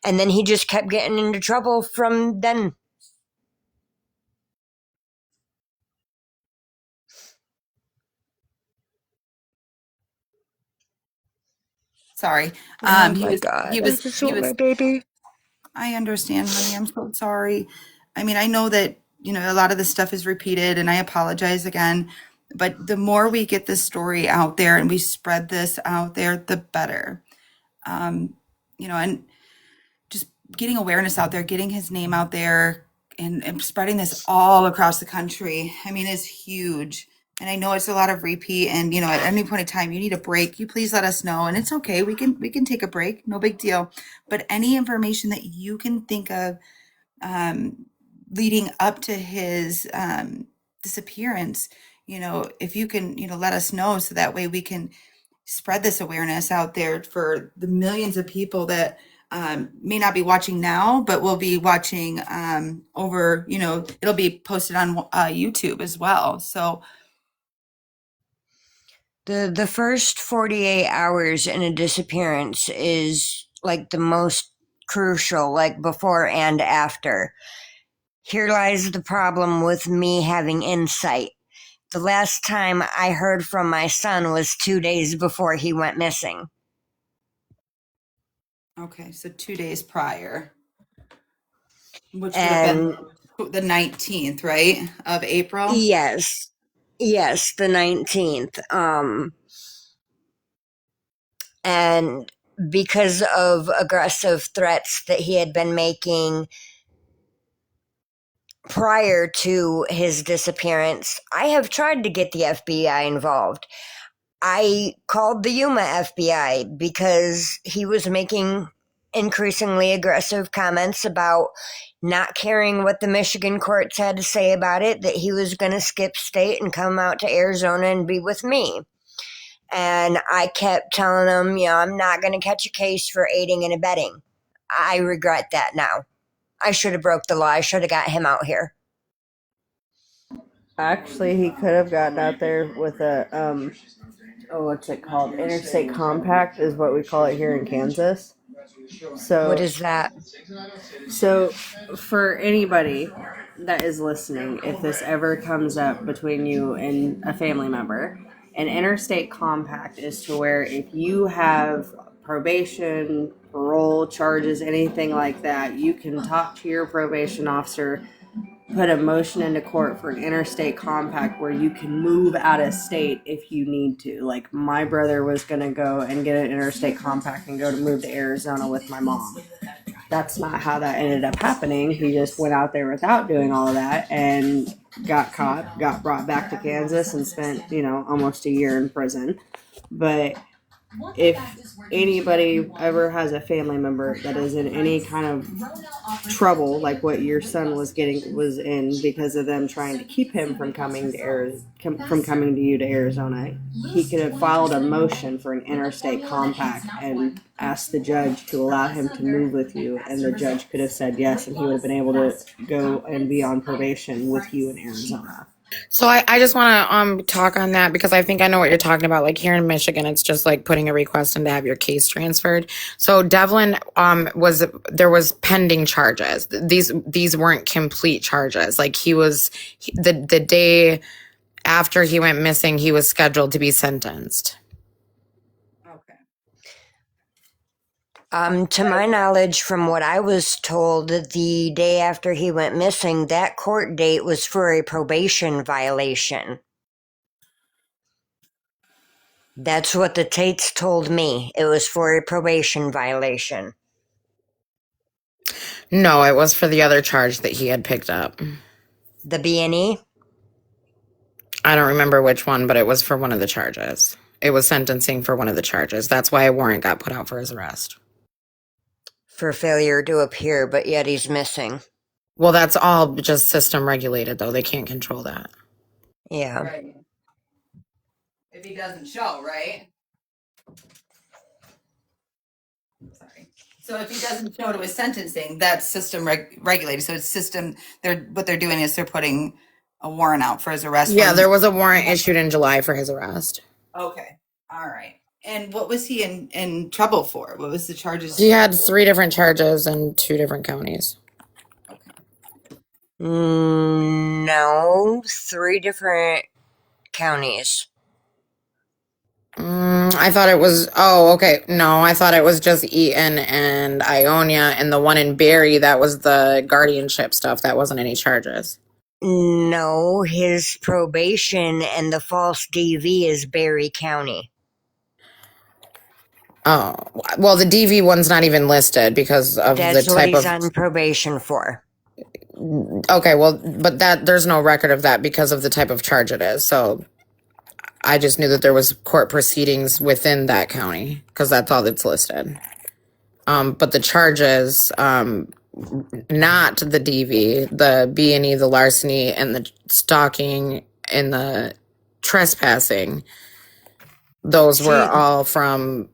and then he just kept getting into trouble from then. Sorry. Oh He my was, God. he I was, just he want my was, baby. I understand, honey. I'm so sorry. I mean, I know that, a lot of this stuff is repeated and I apologize again, but the more we get this story out there and we spread this out there, the better. And just getting awareness out there, getting his name out there and spreading this all across the country, I mean, is huge. And I know it's a lot of repeat and, at any point in time, you need a break, you please let us know. And it's okay. We can take a break. No big deal. But any information that you can think of, um, leading up to his disappearance, if you can, let us know so that way we can spread this awareness out there for the millions of people that may not be watching now, but will be watching over, it'll be posted on YouTube as well. So the first 48 hours in a disappearance is like the most crucial, like before and after. Here lies the problem with me having insight. The last time I heard from my son was 2 days before he went missing. okay, so 2 days prior, which would have And been the 19th, right, of April. yes, the 19th. And because of aggressive threats that he had been making prior to his disappearance, I have tried to get the FBI involved. I called the Yuma FBI because he was making increasingly aggressive comments about not caring what the Michigan courts had to say about it, that he was going to skip state and come out to Arizona and be with me. And I kept telling him, I'm not going to catch a case for aiding and abetting. I regret that now. I should have broke the law. I should have got him out here. Actually, he could have gotten out there with a what's it called? Interstate compact is what we call it here in Kansas. So What is that? So, for anybody that is listening, if this ever comes up between you and a family member, an interstate compact is to where if you have probation, parole charges, anything like that, you can talk to your probation officer, put a motion into court for an interstate compact where you can move out of state if you need to. Like, my brother was going to go and get an interstate compact and go to move to Arizona with my mom. That's not how that ended up happening. He just went out there without doing all of that and got caught, got brought back to Kansas and spent, almost a year in prison. But if anybody ever has a family member that is in any kind of trouble, like what your son was in because of them trying to keep him from coming to you to Arizona, he could have filed a motion for an interstate compact and asked the judge to allow him to move with you, and the judge could have said yes, and he would have been able to go and be on probation with you in Arizona. So I just want to talk on that because I think I know what you're talking about. Like here in Michigan, it's just like putting a request in to have your case transferred. So Devlin there was pending charges. These weren't complete charges. Like the day after he went missing, he was scheduled to be sentenced. To my knowledge, from what I was told, the day after he went missing, that court date was for a probation violation. That's what the Tates told me. It was for a probation violation. No, it was for the other charge that he had picked up. The B&E? I don't remember which one, but it was for one of the charges. It was sentencing for one of the charges. That's why a warrant got put out for his arrest. For failure to appear, but yet he's missing. Well, that's all just system regulated, though. They can't control that. Yeah. Right. If he doesn't show, right? Sorry. So if he doesn't show to his sentencing, that's system regulated. So it's system. What they're doing is they're putting a warrant out for his arrest. Yeah, there was a warrant issued in July for his arrest. Okay. All right. And what was he in trouble for? What was the charges? He had 3 different charges in 2 different counties. No, 3 different counties. I thought it was, okay. No, I thought it was just Eaton and Ionia, and the one in Barry, that was the guardianship stuff. That wasn't any charges. No, his probation and the false DV is Barry County. Oh, well, the DV one's not even listed because of That's the what type he's of... on probation for. Okay, well, but there's no record of that because of the type of charge it is. So I just knew that there was court proceedings within that county because that's all that's listed. But the charges not the DV, the B&E, the larceny, and the stalking and the trespassing. Those were See, all from.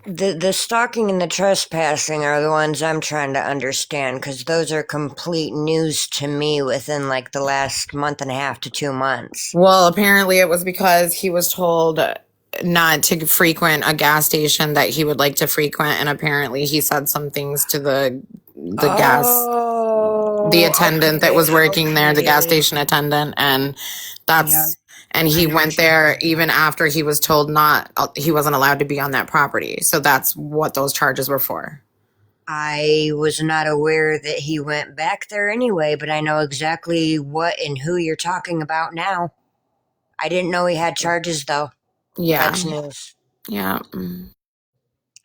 the stalking and the trespassing are the ones I'm trying to understand because those are complete news to me within like the last month and a half to 2 months. Well, apparently it was because he was told not to frequent a gas station that he would like to frequent, and apparently he said some things to the Oh, attendant that okay, was working there, the gas okay. station attendant, and Yeah, that's and I he know went what you're there talking even after he was told not he wasn't allowed to be on that property. So that's what those charges were for. I was not aware that he went back there anyway, but I know exactly what and who you're talking about now. I didn't know he had charges though. Yeah. That's news. Yeah.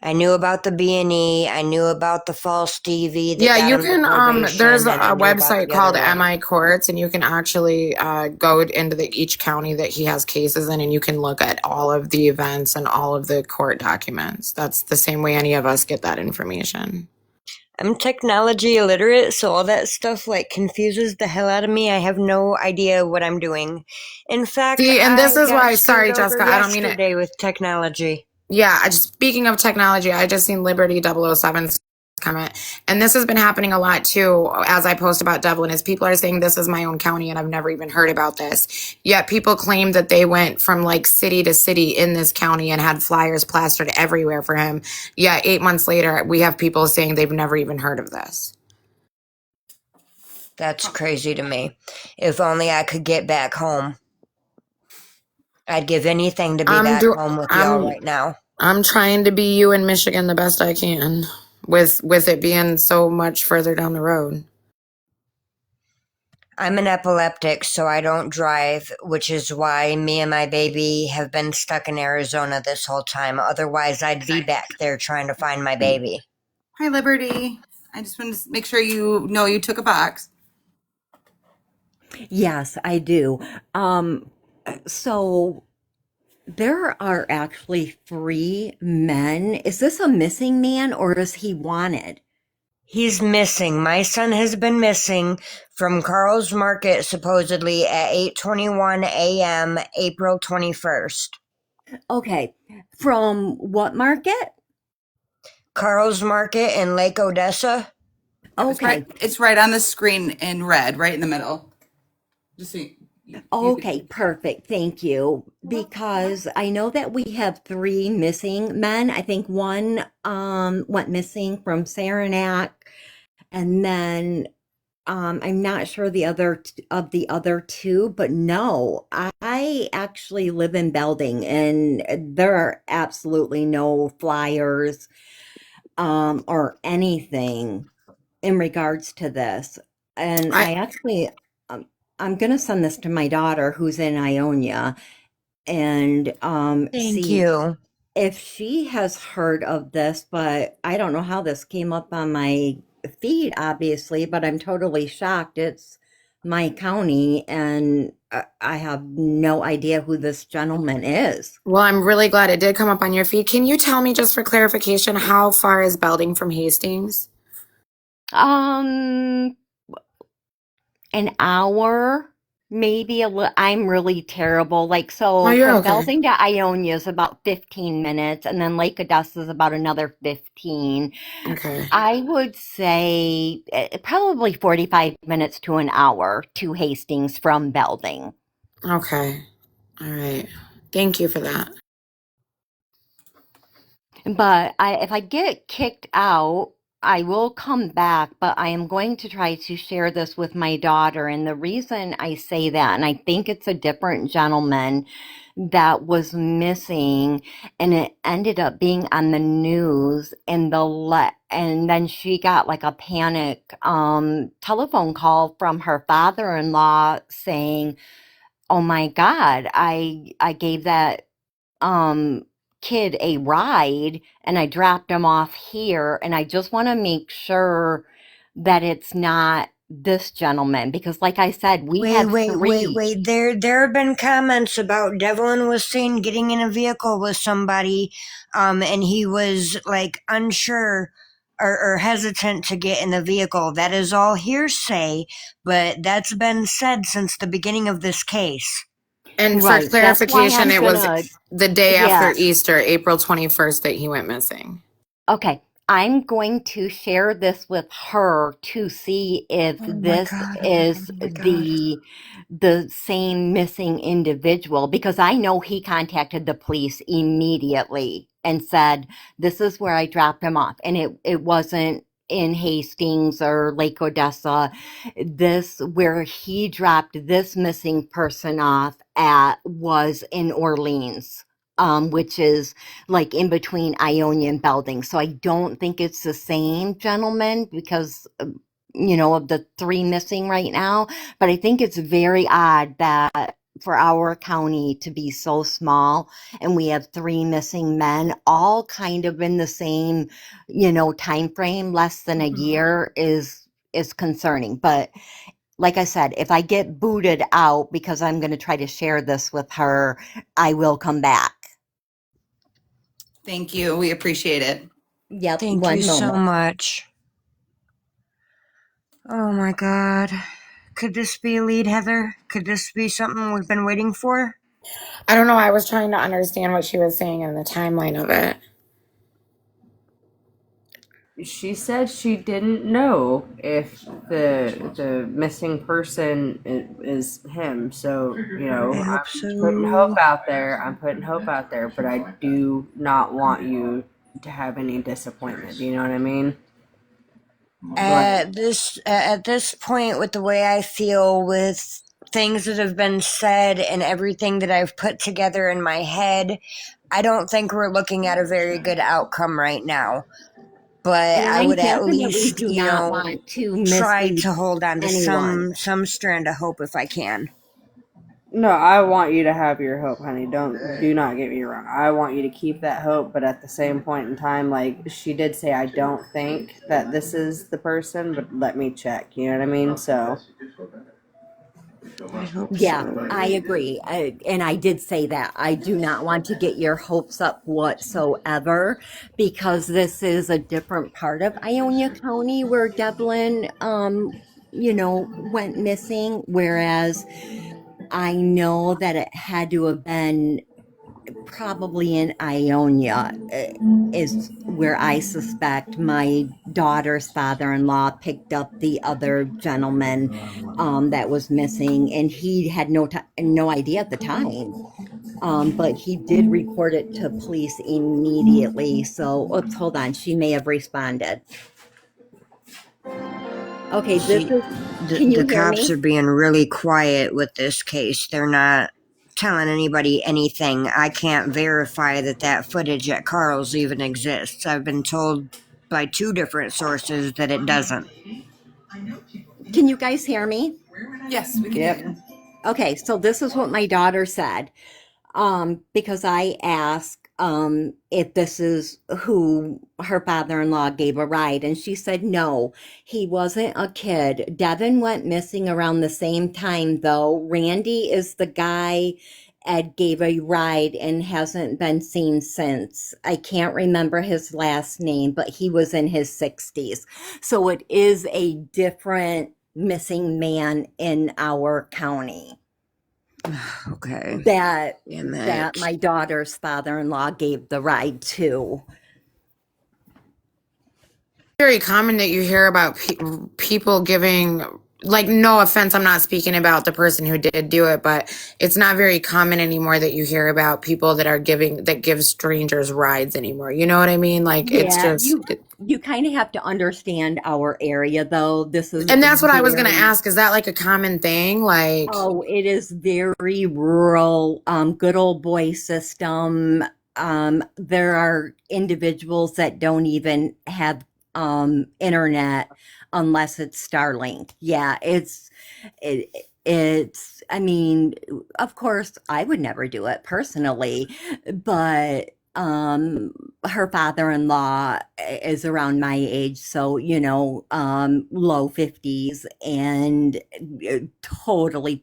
I knew about the B&E. I knew about the false DV that Yeah, got you him the can there's probation, a and I knew about website the other called one. MI Courts, and you can actually go into each county that he has cases in, and you can look at all of the events and all of the court documents. That's the same way any of us get that information. I'm technology illiterate, so all that stuff like confuses the hell out of me. I have no idea what I'm doing. In fact, See, and I this is got why, screwed sorry, over Jessica, I don't mean it. yesterday with technology. Yeah, speaking of technology, I just seen Liberty 007's comment, and this has been happening a lot too. As I post about Devlin, is people are saying this is my own county, and I've never even heard about this. Yet people claim that they went from like city to city in this county and had flyers plastered everywhere for him. Yet 8 months later, we have people saying they've never even heard of this. That's crazy to me. If only I could get back home. I'd give anything to be I'm back do home with y'all I'm right now. I'm trying to be you in Michigan the best I can, with it being so much further down the road. I'm an epileptic, so I don't drive, which is why me and my baby have been stuck in Arizona this whole time. Otherwise, I'd be back there trying to find my baby. Hi, Liberty. I just wanted to make sure you know you took a box. Yes, I do. So there are actually three men. Is this a missing man or is he wanted? He's missing. My son has been missing from Carl's Market supposedly at 8:21 a.m. April 21st. Okay. From what market? Carl's Market in Lake Odessa. Yep, Okay. it's right on the screen in red, right in the middle. Just so you could. Okay, perfect. Thank you. Because I know that we have three missing men. I think one went missing from Saranac, and then I'm not sure of the other two, but no, I actually live in Belding, and there are absolutely no flyers or anything in regards to this. And I I actually, um, I'm gonna send this to my daughter who's in Ionia and Thank see you. if she has heard of this, but I don't know how this came up on my feed, obviously, but I'm totally shocked. It's my county, and I have no idea who this gentleman is. Well, I'm really glad it did come up on your feed. Can you tell me, just for clarification, how far is Belding from Hastings? Um, an hour, maybe a little. I'm really terrible. Like, Oh, so you're from okay. Belzing to Ionia is about 15 minutes, and then Lake Odessa is about another 15. Okay. I would say probably 45 minutes to an hour to Hastings from Belding. Okay. All right. Thank you for that. But if I get kicked out, I will come back, but I am going to try to share this with my daughter. And the reason I say that, and I think it's a different gentleman that was missing, and it ended up being on the news, and and then she got like a panic telephone call from her father-in-law saying, "Oh my God, I gave that um kid a ride and I dropped him off here, and I just want to make sure that it's not this gentleman because like I said, we Wait, have wait, wait, three." wait. There have been comments about Devlin was seen getting in a vehicle with somebody, and he was like unsure or hesitant to get in the vehicle. That is all hearsay, but that's been said since the beginning of this case. And for Right. That's why clarification, I'm it was gonna, the day after yeah. Easter, April 21st, that he went missing. Okay. I'm going to share this with her to see if Oh my this god, oh my god, is oh my god. the same missing individual, because I know he contacted the police immediately and said, this is where I dropped him off. And it wasn't in Hastings or Lake Odessa. This, where he dropped this missing person off at, was in Orleans, which is like in between Ionia and Belding. So I don't think it's the same gentleman because, of the three missing right now. But I think it's very odd that for our county to be so small and we have three missing men, all kind of in the same, time frame, less than a year, is concerning. But like I said, if I get booted out because I'm going to try to share this with her, I will come back. Thank you. We appreciate it. Yep, Thank you one so moment. much. Oh my god. Could this be a lead, Heather? Could this be something we've been waiting for? I don't know. I was trying to understand what she was saying in the timeline of it. She said she didn't know if the missing person is him. So, I hope I'm putting hope so. out there. I'm putting hope out there, but I do not want you to have any disappointment. Do you know what I mean? Like, At this point, with the way I feel, with things that have been said and everything that I've put together in my head, I don't think we're looking at a very good outcome right now. But And I I would at definitely least, do not want to try mislead to hold on to anyone. some strand of hope if I can. no, I want you to have your hope, honey. Do not get me wrong. I want you to keep that hope, but at the same point in time, like she did say, I don't think that this is the person, but let me check. You know what I mean? So, I hope Yeah, so. I agree. And I did say that. I do not want to get your hopes up whatsoever because this is a different part of Ionia County where Devlin, went missing. Whereas I know that it had to have been probably in Ionia, is where I suspect my daughter's father-in-law picked up the other gentleman that was missing, and he had no idea at the time. But he did report it to police immediately. So, oops, hold on, she may have responded. Okay, this See, is. the, Can you the hear cops me? are being really quiet with this case. They're not telling anybody anything. I can't verify that footage at Carl's even exists. I've been told by two different sources that it doesn't. Can you guys hear me? Yes, we can hear yep. you. Okay, so this is what my daughter said. Because I asked if this is who her father-in-law gave a ride, and she said no, he wasn't a kid. Devin went missing around the same time, though. Randy is the guy Ed gave a ride and hasn't been seen since. I can't remember his last name, but he was in his 60s. So it is a different missing man in our county Okay. that Damn that it. my daughter's father-in-law gave the ride to. Very common that you hear about people giving, like, no offense, I'm not speaking about the person who did do it, but it's not very common anymore that you hear about people that give strangers rides anymore. You know what I mean? Like, it's Yeah, just, you kind of have to understand our area, though. This is and that's what I was going to very, ask. Is that like a common thing? Like, oh, it is very rural, good old boy system. There are individuals that don't even have internet unless it's Starlink. Yeah, it's, I mean, of course, I would never do it personally, but her father-in-law is around my age, so low 50s, and totally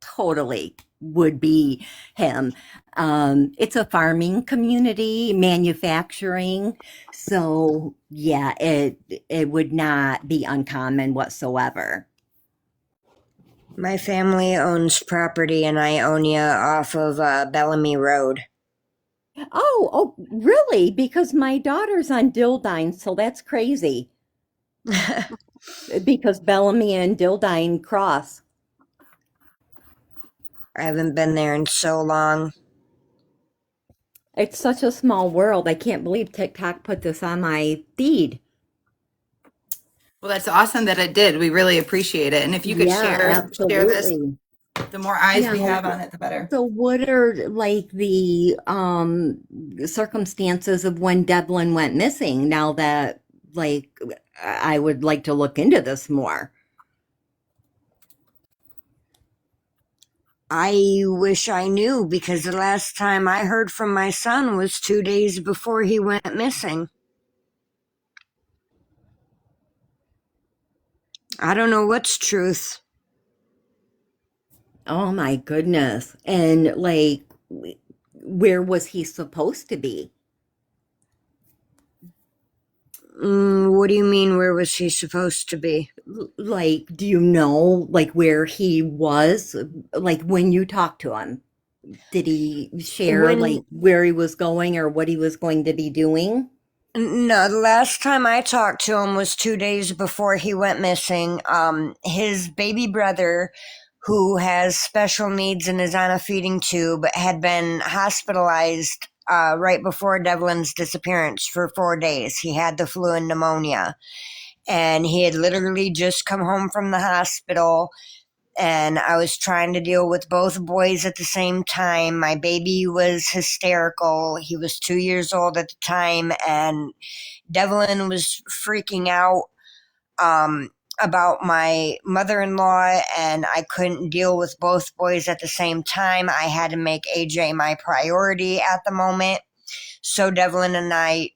totally would be him. It's a farming community, manufacturing, so yeah, it would not be uncommon whatsoever. My family owns property in Ionia off of Bellamy Road. Oh, really? Because my daughter's on Dildine, so that's crazy. I Because Bellamy and Dildine cross. haven't been there in so long. It's such a small world. I can't believe TikTok put this on my feed. Well, that's awesome that it did. We really appreciate it. And if you could Yeah, share this, absolutely. the more eyes we Now, have on it, the better. so what are like the circumstances of when Devlin went missing now that like I would like to look into this more. I wish I knew because the last time I heard from my son was 2 days before he went missing. I don't know what's truth. Oh my goodness. And like where was he supposed to be? What do you mean, where was he supposed to be? Like, do you know like where he was like when you talked to him? Did he share like When where he was going or what he was going to be doing? No, the last time I talked to him was 2 days before he went missing. His baby brother, who has special needs and is on a feeding tube, had been hospitalized right before Devlin's disappearance for 4 days. He had the flu and pneumonia, and he had literally just come home from the hospital. And I was trying to deal with both boys at the same time. My baby was hysterical. He was 2 years old at the time, and Devlin was freaking out about my mother in law, and I couldn't deal with both boys at the same time. I had to make AJ my priority at the moment. So Devlin and I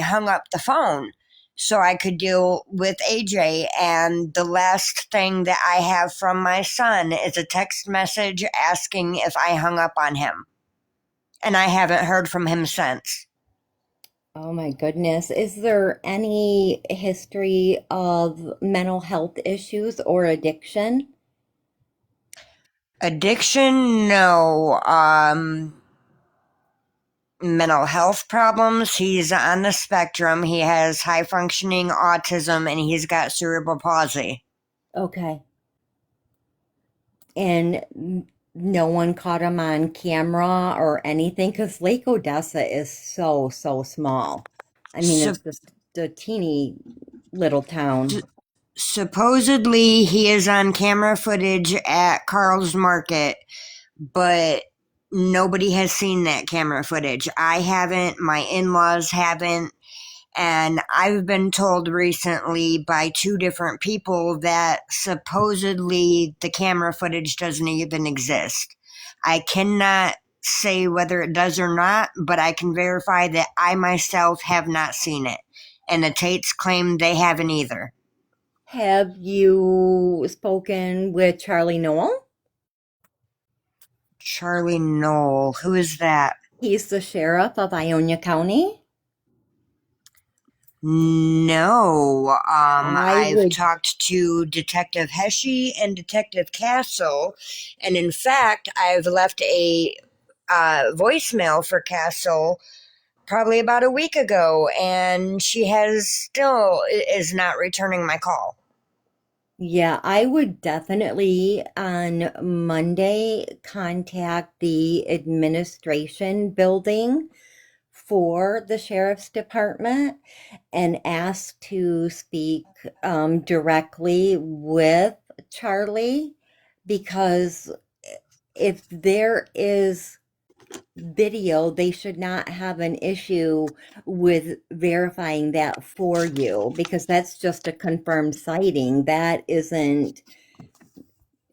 hung up the phone so I could deal with AJ. And the last thing that I have from my son is a text message asking if I hung up on him. And I haven't heard from him since. Oh my goodness. Is there any history of mental health issues or addiction? Addiction, no. Mental health problems. He's on the spectrum. He has high functioning autism and he's got cerebral palsy. Okay. And no one caught him on camera or anything because Lake Odessa is so, so small. I mean, So, it's just a teeny little town. supposedly he is on camera footage at Carl's Market, but nobody has seen that camera footage. I haven't, my in laws haven't, and I've been told recently by two different people that supposedly the camera footage doesn't even exist. I cannot say whether it does or not, but I can verify that I myself have not seen it. And the Tates claim they haven't either. Have you spoken with Charlie Noel? Charlie Knoll, who is that? He's the sheriff of Ionia County. No, I I've would, talked to Detective Heshy and Detective Castle, and in fact, I've left a voicemail for Castle probably about a week ago, and she has still is not returning my call. yeah, I would definitely on Monday contact the administration building for the sheriff's department and ask to speak directly with Charlie because if there is video, they should not have an issue with verifying that for you because that's just a confirmed sighting. That isn't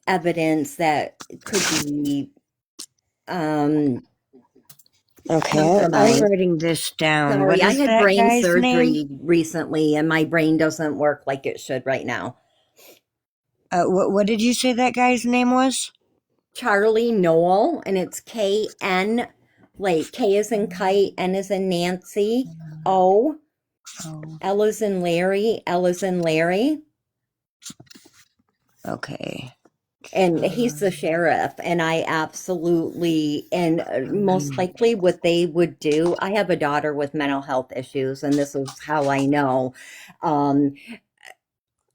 evidence that could be um, Okay, I'm compromised. writing this down. What Sorry, I is had that brain guy's name? surgery recently and my brain doesn't work like it should right now. What did you say that guy's name was? Charlie Noel, and it's KN, like K is in kite, N is in Nancy, O, Oh, L is in Larry, L is in Larry. okay. And he's the sheriff, and I absolutely, and most likely what they would do, I have a daughter with mental health issues, and this is how I know. Um,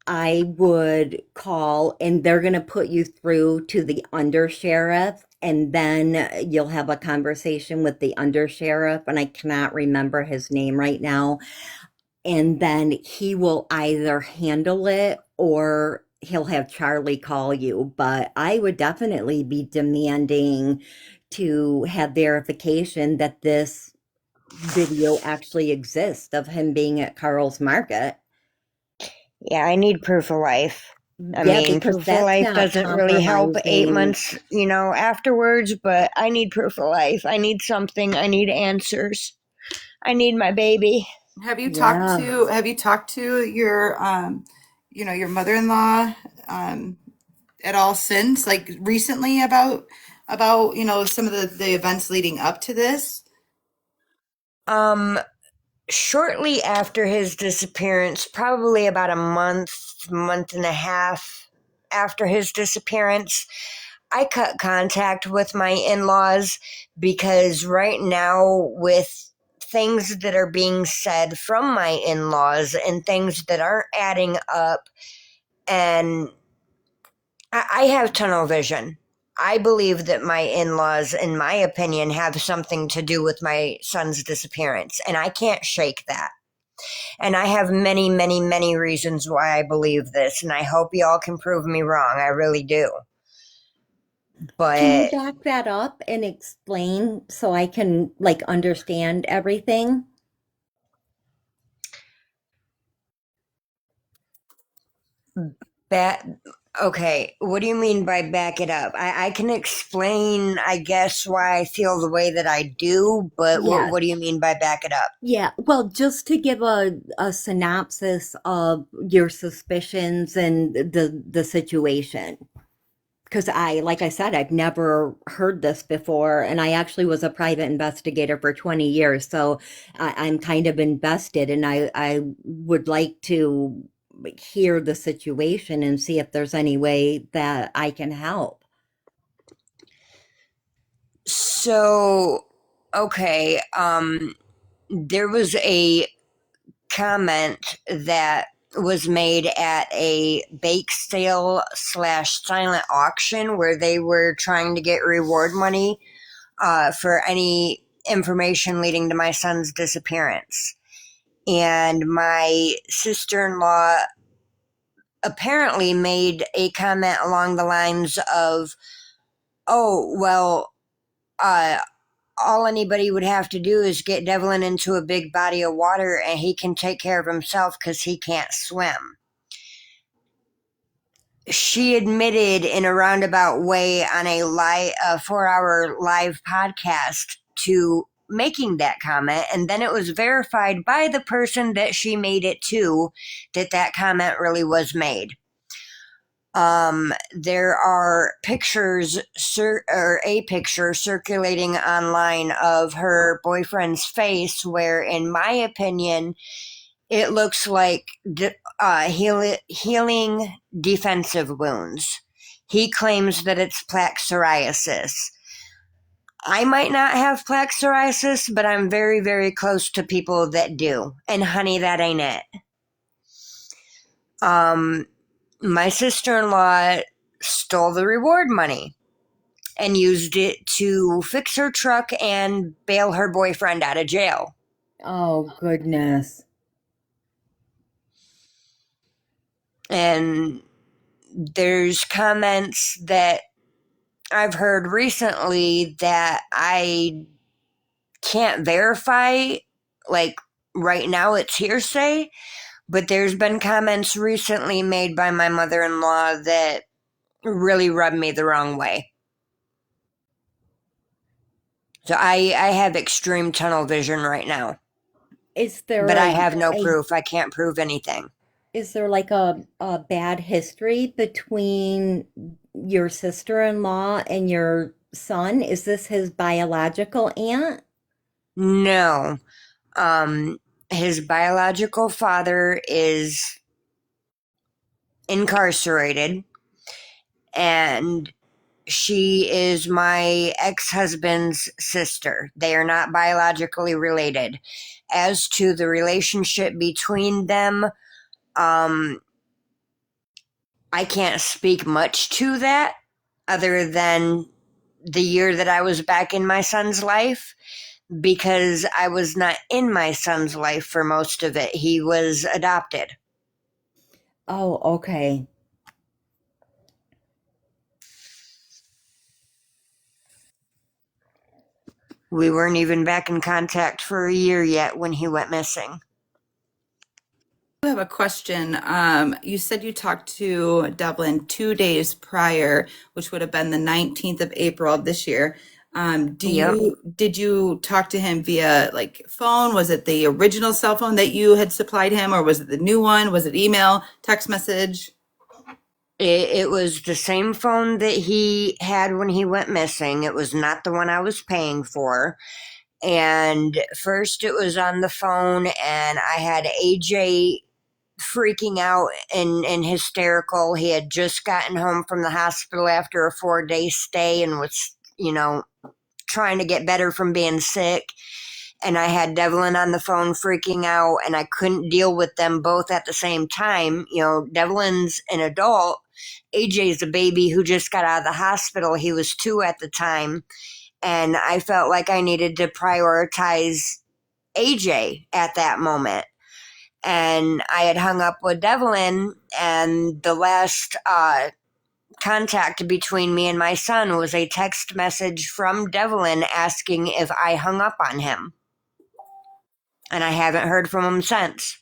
I would call, and they're going to put you through to the undersheriff, and then you'll have a conversation with the undersheriff, and I cannot remember his name right now. And then he will either handle it or he'll have Charlie call you. But I would definitely be demanding to have verification that this video actually exists of him being at Carl's Market. Yeah, I need proof of life. I Yeah, mean, because proof of that's life not doesn't really help 8 compromising. months, afterwards, but I need proof of life. I need something. I need answers. I need my baby. Yeah. have you talked to your your mother-in-law um at all since, like recently, about some of the events leading up to this? Um, Shortly after his disappearance, probably about a month and a half after his disappearance, I cut contact with my in laws because right now, with things that are being said from my in laws and things that aren't adding up, and I have tunnel vision. I believe that my in laws, in my opinion, have something to do with my son's disappearance, and I can't shake that. And I have many, many, many reasons why I believe this, and I hope y'all can prove me wrong. I really do. Can you But back that up and explain so I can like understand everything? that, okay, what do you mean by back it up? I can explain, I guess, why I feel the way that I do, but Yeah. what do you mean by back it up? Yeah, well, just to give a synopsis of your suspicions and the situation. Because like I said, I've never heard this before, and I actually was a private investigator for 20 years, so I'm kind of invested, and I would like to hear the situation and see if there's any way that I can help. So, okay, there was a comment that was made at a bake sale slash silent auction where they were trying to get reward money for any information leading to my son's disappearance. And my sister in law apparently made a comment along the lines of, oh, well, uh, all anybody would have to do is get Devlin into a big body of water and he can take care of himself because he can't swim. She admitted in a roundabout way on a 4-hour live podcast to making that comment, and then it was verified by the person that she made it to that that comment really was made. There are pictures, or a picture circulating online of her boyfriend's face, where, in my opinion, it looks like healing defensive wounds. He claims that it's plaque psoriasis. I might not have plaque psoriasis, but I'm very, very close to people that do. And honey, that ain't it. My sister in law stole the reward money and used it to fix her truck and bail her boyfriend out of jail. Oh, goodness. And there's comments that I've heard recently that I can't verify. Like right now, it's hearsay, but there's been comments recently made by my mother in law that really rubbed me the wrong way. So I have extreme tunnel vision right now, Is there but I a, have no a proof. I can't prove anything. is there like a bad history between your sister-in-law and your son? Is this his biological aunt? No. Um, his biological father is incarcerated, and she is my ex-husband's sister. They are not biologically related. As to the relationship between them, um, I can't speak much to that other than the year that I was back in my son's life, because I was not in my son's life for most of it. He was adopted. Oh, okay. We weren't even back in contact for a year yet when he went missing. I have a question. You said you talked to Devlin 2 days prior, which would have been the 19th of April of this year. Yep. Did you talk to him via like phone? Was it the original cell phone that you had supplied him, or was it the new one? Was it email, text message? It was the same phone that he had when he went missing. It was not the one I was paying for. And first it was on the phone, and I had AJ freaking out and hysterical. He had just gotten home from the hospital after a 4-day stay and was, trying to get better from being sick. And I had Devlin on the phone freaking out, and I couldn't deal with them both at the same time. Devlin's an adult. AJ's a baby who just got out of the hospital. He was 2 at the time. And I felt like I needed to prioritize AJ at that moment. And I had hung up with Devlin, and the last contact between me and my son was a text message from Devlin asking if I hung up on him. And I haven't heard from him since.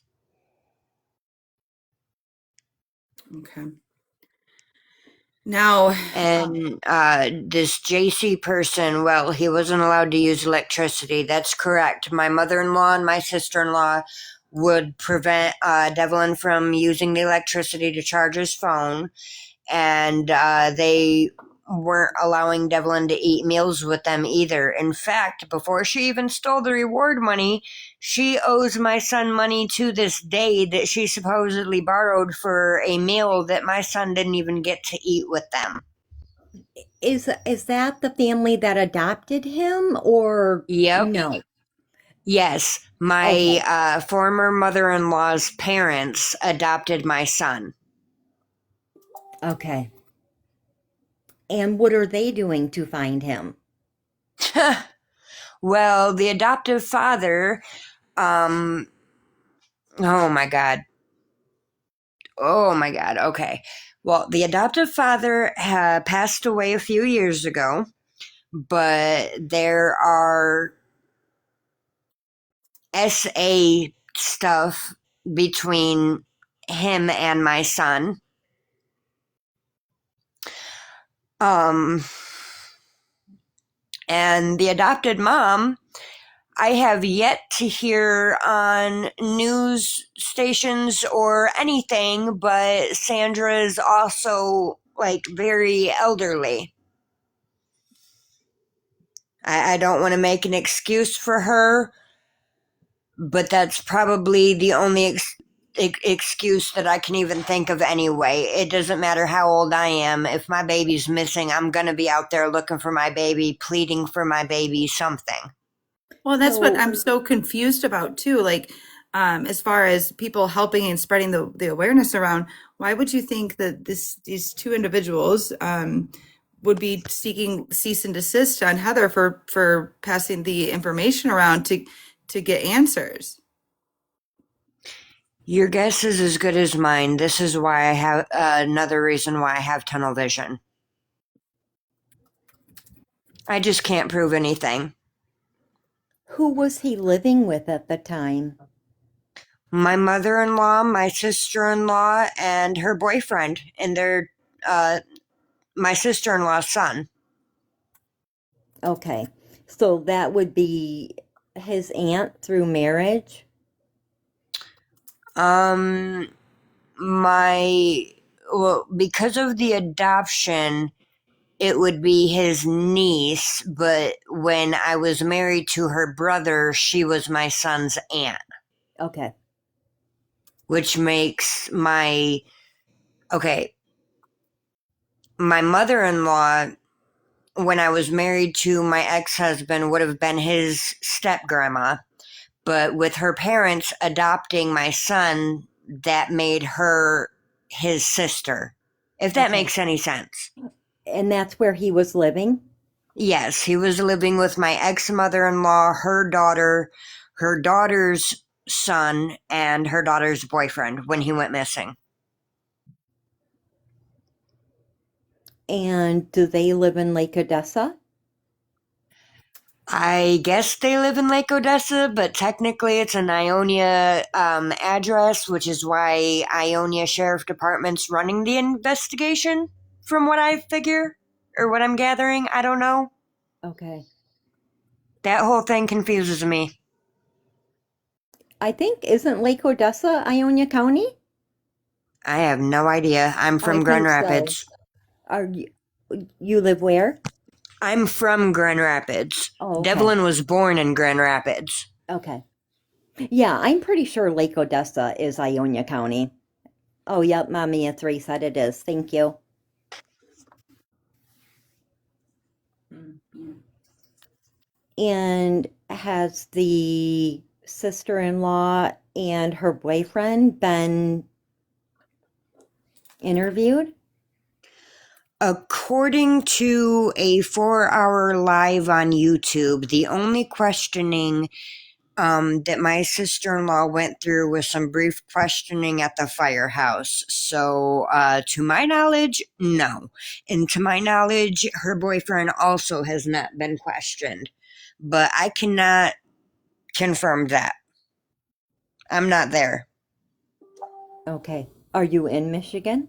Okay. Now, And this JC person, well, he wasn't allowed to use electricity. That's correct. My mother-in-law and my sister-in-law would prevent Devlin from using the electricity to charge his phone. And they weren't allowing Devlin to eat meals with them either. In fact, before she even stole the reward money, she owes my son money to this day that she supposedly borrowed for a meal that my son didn't even get to eat with them. Is that the family that adopted him or Yep. no? Yes. Okay. My former mother-in-law's parents adopted my son. Okay. And what are they doing to find him? Well, the adoptive father, oh my God. Oh my God. Okay. Well, the adoptive father passed away a few years ago, but there are SA stuff between him and my son. Um, and the adopted mom, I have yet to hear on news stations or anything, but Sandra is also like very elderly. I don't want to make an excuse for her, but that's probably the only excuse that I can even think of anyway. It doesn't matter how old I am. If my baby's missing, I'm going to be out there looking for my baby, pleading for my baby, something. well, that's what So I'm so confused about too. Like, as far as people helping and spreading the awareness around, why would you think that these two individuals would be seeking cease and desist on Heather for passing the information around to get answers? Your guess is as good as mine. This is why I have another reason why I have tunnel vision. I just can't prove anything. who was he living with at the time? My mother-in-law, my sister-in-law, and her boyfriend, and their my sister-in-law's son. Okay. So that would be his aunt through marriage? Um, my well, because of the adoption, it would be his niece, but when I was married to her brother, she was my son's aunt, Okay. which makes okay, my mother-in-law, when I was married to my ex-husband, would have been his step-grandma, but with her parents adopting my son, that made her his sister, if that Okay. makes any sense. And that's where he was living? Yes, he was living with my ex-mother-in-law, her daughter, her daughter's son, and her daughter's boyfriend when he went missing. And do they live in Lake Odessa? I guess they live in Lake Odessa, but technically it's an Ionia address, which is why Ionia Sheriff Department's running the investigation, from what I figure, or what I'm gathering. I don't know. Okay. That whole thing confuses me. I think, isn't Lake Odessa Ionia County? I have no idea. I'm I from Grand think so. Rapids. Are you live where? I'm from Grand Rapids. Oh, okay. Devlin was born in Grand Rapids. Okay. Yeah, I'm pretty sure Lake Odessa is Ionia County. Oh, yep, Mommy at 3 said it is. Thank you. And has the sister-in-law and her boyfriend been interviewed? According to a 4-hour live on YouTube, the only questioning that my sister-in-law went through was some brief questioning at the firehouse. So, to my knowledge, no. And to my knowledge, her boyfriend also has not been questioned. But I cannot confirm that. I'm not there. Okay. Are you in Michigan?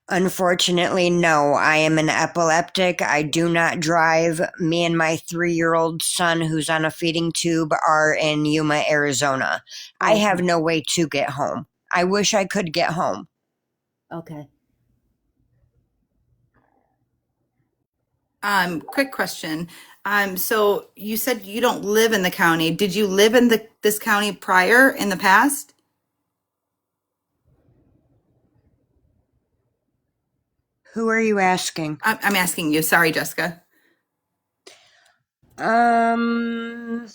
Unfortunately, no. I am an epileptic. I do not drive. Me and my 3-year-old son, who's on a feeding tube, are in Yuma, Arizona. I have no way to get home. I wish I could get home. Okay. Quick question. So you said you don't live in the county. Did you live in this county prior in the past? Who are you asking? I'm asking you. Sorry, Jessica. I've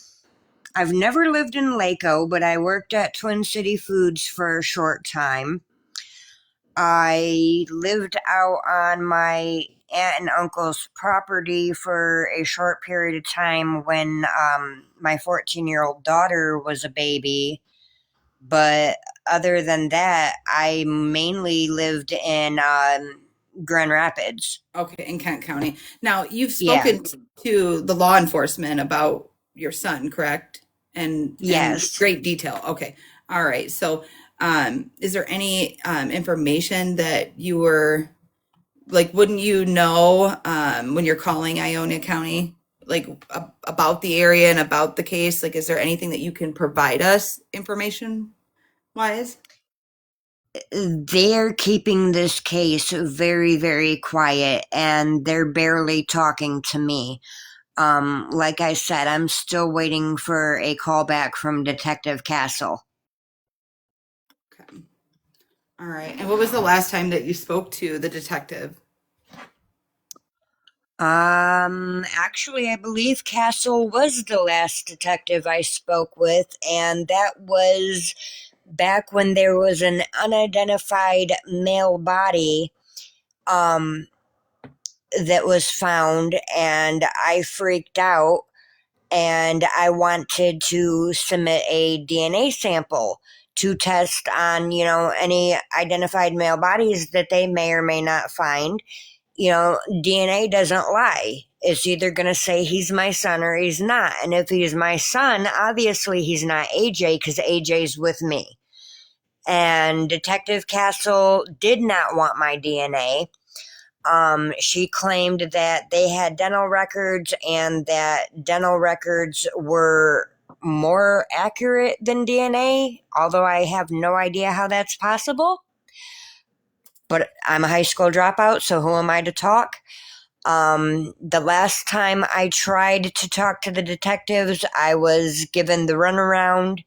never lived in Laco, but I worked at Twin City Foods for a short time. I lived out on my aunt and uncle's property for a short period of time when my 14-year-old daughter was a baby. But other than that, I mainly lived in Grand Rapids. Okay, in Kent County. Now, you've Yeah. spoken to the law enforcement about your son, correct? And Yes. great detail. Okay. All right. So, is there any information that you were like, wouldn't you know when you're calling Ionia County, like about the area and about the case? Like, is there anything that you can provide us information wise? They're keeping this case very, very quiet, and they're barely talking to me. Like I said, I'm still waiting for a call back from Detective Castle. Okay. All right. And what was the last time that you spoke to the detective? Actually, I believe Castle was the last detective I spoke with, and that was back when there was an unidentified male body, that was found, and I freaked out, and I wanted to submit a DNA sample to test on, any identified male bodies that they may or may not find. DNA doesn't lie. It's either going to say he's my son or he's not. And if he's my son, obviously he's not AJ because AJ's with me. And Detective Castle did not want my DNA. She claimed that they had dental records and that dental records were more accurate than DNA, although I have no idea how that's possible. but I'm a high school dropout, so who am I to talk? The last time I tried to talk to the detectives, I was given the runaround.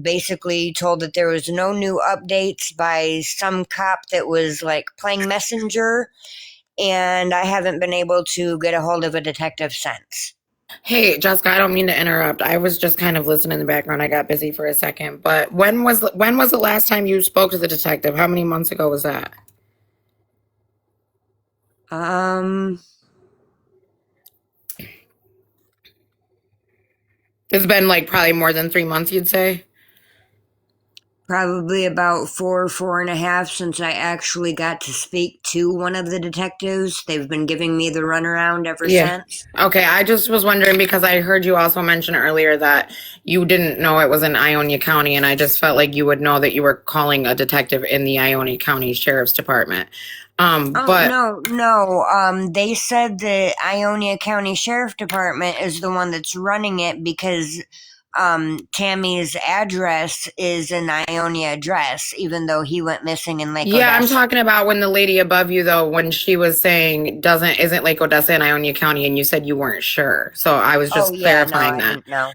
Basically told that there was no new updates by some cop that was like playing messenger, and I haven't been able to get a hold of a detective since. Hey, Jessica, I don't mean to interrupt. I was just kind of listening in the background. I got busy for a second. But when was the last time you spoke to the detective? How many months ago was that? Um, It's been like probably more than 3 months, you'd say? Probably about 4.5 since I actually got to speak to one of the detectives. They've been giving me the runaround ever Yeah. since. Okay, I just was wondering because I heard you also mention earlier that you didn't know it was in Ionia County, and I just felt like you would know that you were calling a detective in the Ionia County Sheriff's Department. Oh, But no, no. They said the Ionia County Sheriff Department is the one that's running it because Tammy's address is an Ionia address, even though he went missing in Lake yeah, I'm Odessa. talking about when the lady above you though, when she was saying isn't Lake Odessa in Ionia County, and you said you weren't sure. So I was Oh, just yeah, no, clarifying I that. didn't know.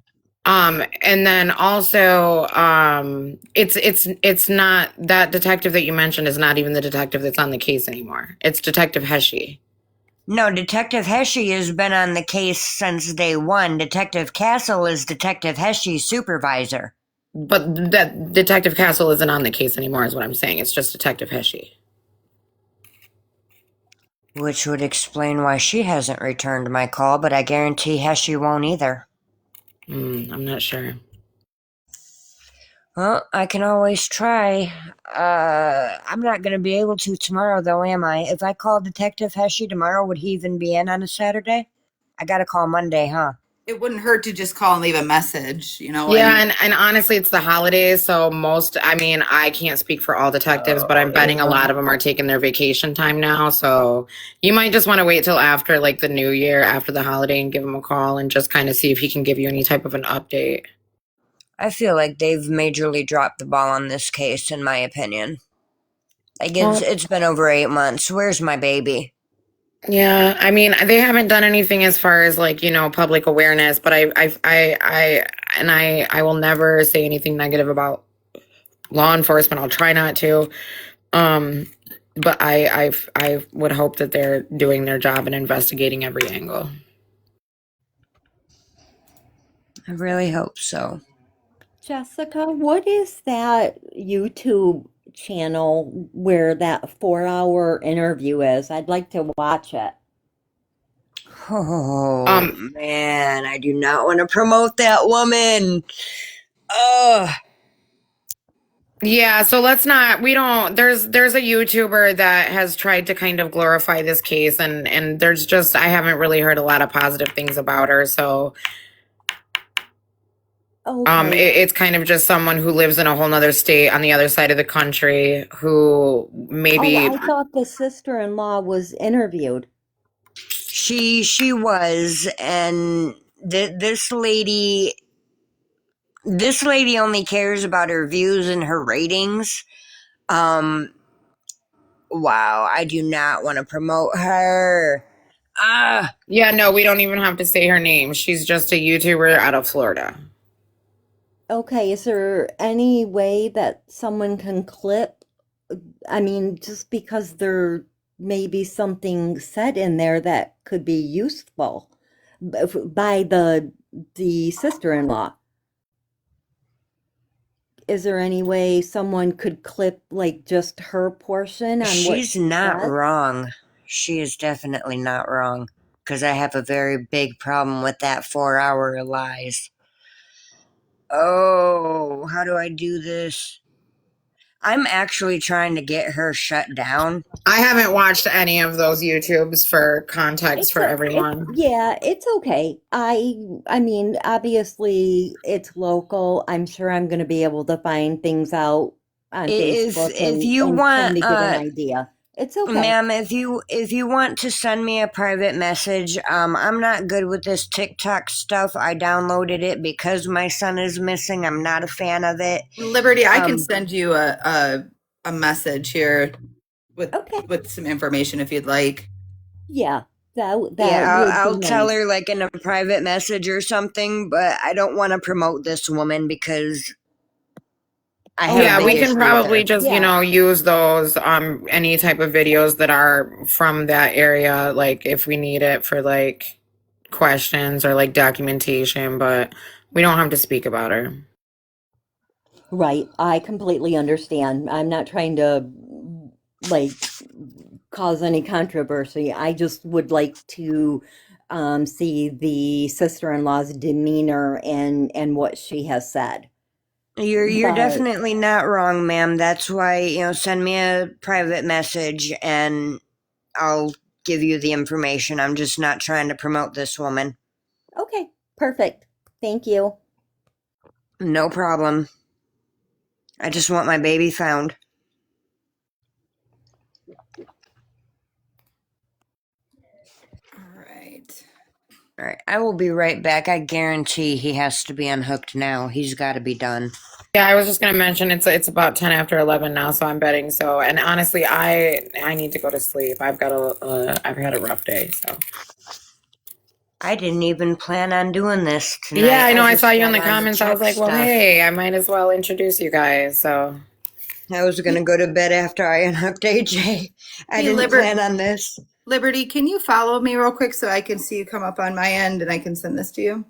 And then also, it's not that detective that you mentioned is not even the detective that's on the case anymore. It's Detective Heshy. No, Detective Heshy has been on the case since day one. Detective Castle is Detective Heshy's supervisor. But that Detective Castle isn't on the case anymore, is what I'm saying. It's just Detective Heshy. Which would explain why she hasn't returned my call, but I guarantee Heshy won't either. I'm not sure. Well, I can always try. I'm not going to be able to tomorrow, though, am I? If I call Detective Heshy tomorrow, would he even be in on a Saturday? I got to call Monday, huh? It wouldn't hurt to just call and leave a message, Yeah, and honestly, it's the holidays, so I mean, I can't speak for all detectives, but Oh, I'm betting a yeah. lot of them are taking their vacation time now. So you might just want to wait till after like the new year, after the holiday, and give him a call and just kind of see if he can give you any type of an update. I feel like they've majorly dropped the ball on this case, in my opinion. Like, Well, it's been over 8 months. Where's my baby? yeah, I mean, they haven't done anything as far as like, public awareness, but I will never say anything negative about law enforcement. I'll try not to. Um, but I would hope that they're doing their job and investigating every angle. I really hope so. Jessica, what is that YouTube channel where that 4 hour interview is? I'd like to watch it. Oh, Um, man, I do not want to promote that woman. Ugh. yeah, so let's not we don't there's a YouTuber that has tried to kind of glorify this case, and there's just I haven't really heard a lot of positive things about her. So Okay. it's kind of just someone who lives in a whole nother state on the other side of the country who Oh, maybe I thought the sister-in-law was interviewed. She was, and this lady only cares about her views and her ratings. Um, wow, I do not want to promote her. Ah, yeah, no, we don't even have to say her name. She's just a YouTuber out of Florida. Okay, is there any way that someone can clip? I mean, just because there may be something said in there that could be useful by the sister-in-law. Is there any way someone could clip like just her portion on what she's she not said? wrong. She is definitely not wrong. Because I have a very big problem with that 4 hour lies. Oh, how do I do this? I'm actually trying to get her shut down. I haven't watched any of those YouTubes for context It's for a it everyone. yeah, it's okay. I mean, obviously it's local. I'm sure I'm going to be able to find things out on Facebook If you and want, kind of get an idea. It's okay. ma'am, if you want to send me a private message, I'm not good with this TikTok stuff. I downloaded it because my son is missing. I'm not a fan of it. Liberty, I can Um, send you a a message here with Okay. some information if you'd like. Yeah, that Yeah, would be I'll tell nice. her like in a private message or something, but I don't want to promote this woman because I Oh, have a Yeah, big we can issue with probably her. just, yeah. use those any type of videos that are from that area, like if we need it for like questions or like documentation, but we don't have to speak about her. Right. I completely understand. I'm not trying to like cause any controversy. I just would like to see the sister-in-law's demeanor and what she has said. You're But definitely not wrong, ma'am. That's why, send me a private message and I'll give you the information. I'm just not trying to promote this woman. okay, perfect. Thank you. No problem. I just want my baby found. All right. All right, I will be right back. I guarantee he has to be unhooked now. He's got to be done. Yeah, I was just gonna mention it's about 10 after 11 now, so I'm betting so. And honestly, I need to go to sleep. I've had a rough day, so. I didn't even plan on doing this Yeah, tonight. I I know. I saw just you in got the on to comments. I was check like, well, stuff. hey, I might as well introduce you guys. So I was going to go to bed after I unhooked AJ. I Hey, didn't plan on this. Liberty, can you follow me real quick so I can see you come up on my end and I can send this to you?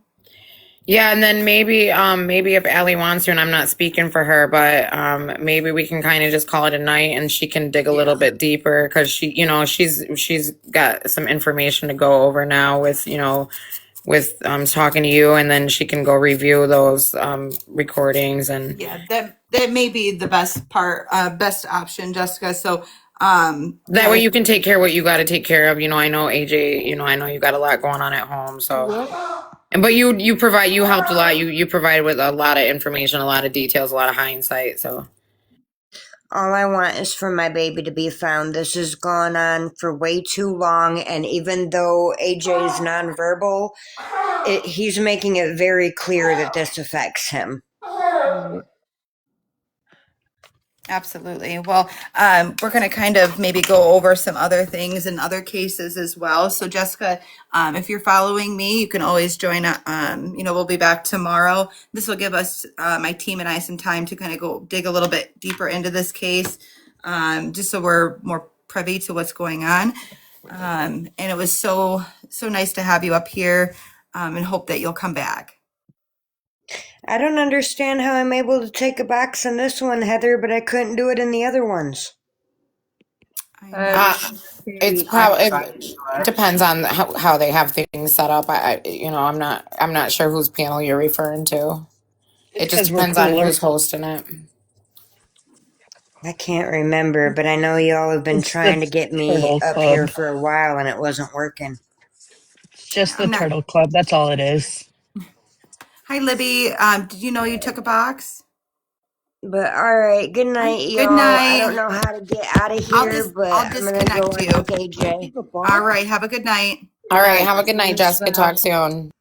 yeah, and then maybe if Allie wants to, and I'm not speaking for her, but maybe we can kind of just call it a night, and she can dig a little bit deeper because she's got some information to go over now with with talking to you, and then she can go review those recordings and Yeah, that may be the best option, Jessica. So, that way you can take care of what you got to take care of. I know AJ, I know you got a lot going on at home, so. But you helped a lot. You provided with a lot of information, a lot of details, a lot of hindsight. So All I want is for my baby to be found. This has gone on for way too long, and even though AJ is nonverbal, he's making it very clear that this affects him. absolutely. Well, we're going to kind of maybe go over some other things in other cases as well. So, Jessica, if you're following me, you can always join. We'll be back tomorrow. This will give us, my team and I, some time to kind of go dig a little bit deeper into this case, just so we're more privy to what's going on. And it was so nice to have you up here, and hope that you'll come back. I don't understand how I'm able to take a box in this one, Heather, but I couldn't do it in the other ones. it's probably it depends on how they have things set up. I'm not sure whose panel you're referring to. It just Because we're depends on cooler. who's hosting it. I can't remember, but I know y'all have been It's the trying to get me Turtle up here Club. for a while and it wasn't working. It's just the I'm not. Turtle Club. That's all it is. Hi, Libby. Did you know you took a box? But alright, good Hi. night, Good y'all. I don't night. know how to get out of here, but I'll I'm gonna go disconnect you. unhook AJ. All right. Have a good night. All right, Alright, have a good you night, as Jessica. well. Talk soon.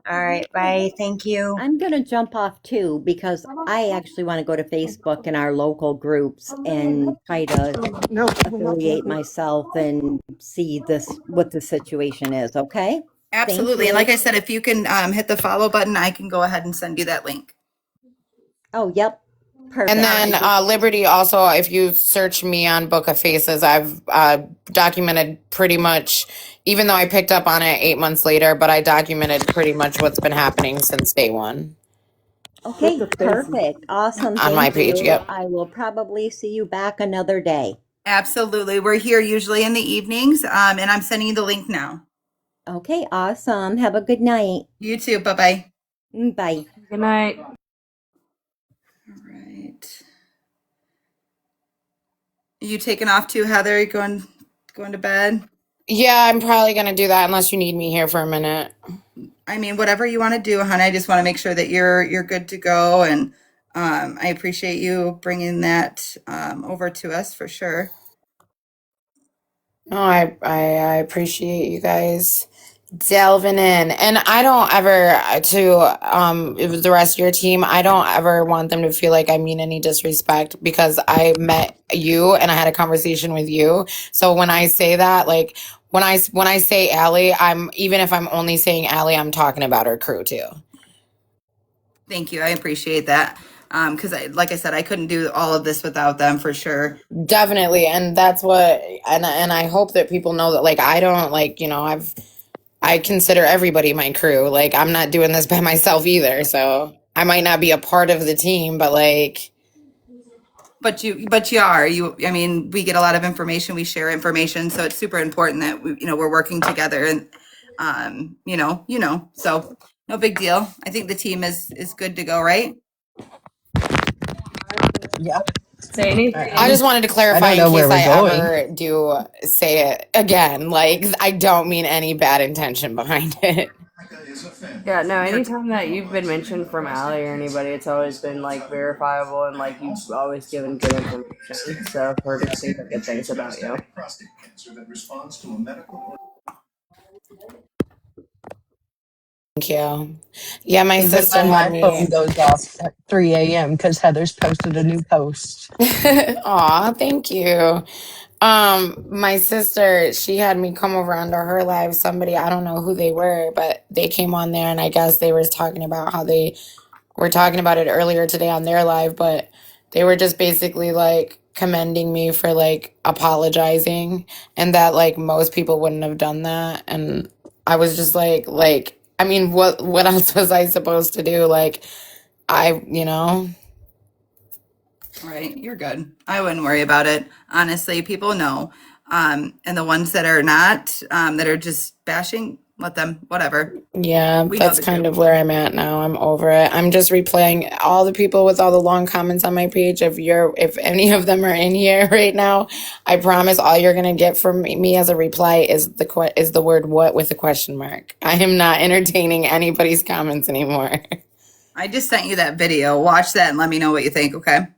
Alright, bye. Thank you. I'm going to jump off too because I actually want to go to Facebook and our local groups and try to No. affiliate myself and see this what the situation is, okay? Thank Absolutely. And like you. I said, if you can hit the follow button, I can go ahead and send you that link. Oh, yep. And Perfect. then Liberty also, if you search me on Book of Faces, I've documented pretty much, even though I picked up on it 8 months later, but I documented pretty much what's been happening since day one Okay, perfect. Awesome. on my Thank page. you. Yep. I will probably see you back another day. Absolutely. We're here usually in the evenings, and I'm sending you the link now. Okay, awesome. Have a good night. You too. Bye-bye. Bye. Good night. All right. You taking off too, Heather? You going to bed? Yeah, I'm probably going to do that unless you need me here for a minute. I mean, whatever you want to do, hon. I just want to make sure that you're good to go, and I appreciate you bringing that over to us for sure. No, I appreciate you guys delving in. And I don't ever it was the rest of your team, I don't ever want them to feel like I mean any disrespect, because I met you and I had a conversation with you. So when I say that, like when I say Allie, I'm, even if I'm only saying Allie, I'm talking about her crew too. Thank you. I appreciate that. Because like I said, I couldn't do all of this without them for sure. Definitely. And that's what, and I hope that people know that, like, I don't, like, I consider everybody my crew. Like, I'm not doing this by myself either. So I might not be a part of the team, but like, But you are. I mean, we get a lot of information. We share information, so it's super important that we're working together, and So no big deal. I think the team is good to go, right? Yeah. Say I anything. just wanted to I clarify don't in know where case we're I going. ever do say it again. Like, I don't mean any bad intention behind it. Yeah, no, You're anytime that you've been mentioned from Allie or anybody, it's always been like verifiable and like you've always given good information. So I've heard nothing but good things about you. Thank you. Yeah, my Even sister when had my phone me. goes off at 3 a.m. because Heather's posted a new post. Aw, thank you. My sister, she had me come over onto her live. Somebody, I don't know who they were, but they came on there, and I guess they were talking about how they were talking about it earlier today on their live, but they were just basically like commending me for like apologizing, and that like most people wouldn't have done that. And I was just like, I mean, what else was I supposed to do? Like, I. right. You're good. I wouldn't worry about it. Honestly, people know. And the ones that are not, that are just bashing, let them. Whatever. Yeah, We know that's the kind truth. of where I'm at now. I'm over it. I'm just replaying all the people with all the long comments on my page. If any of them are in here right now, I promise all you're gonna get from me as a reply is the word "what" with a question mark. I am not entertaining anybody's comments anymore. I just sent you that video. Watch that and let me know what you think. Okay.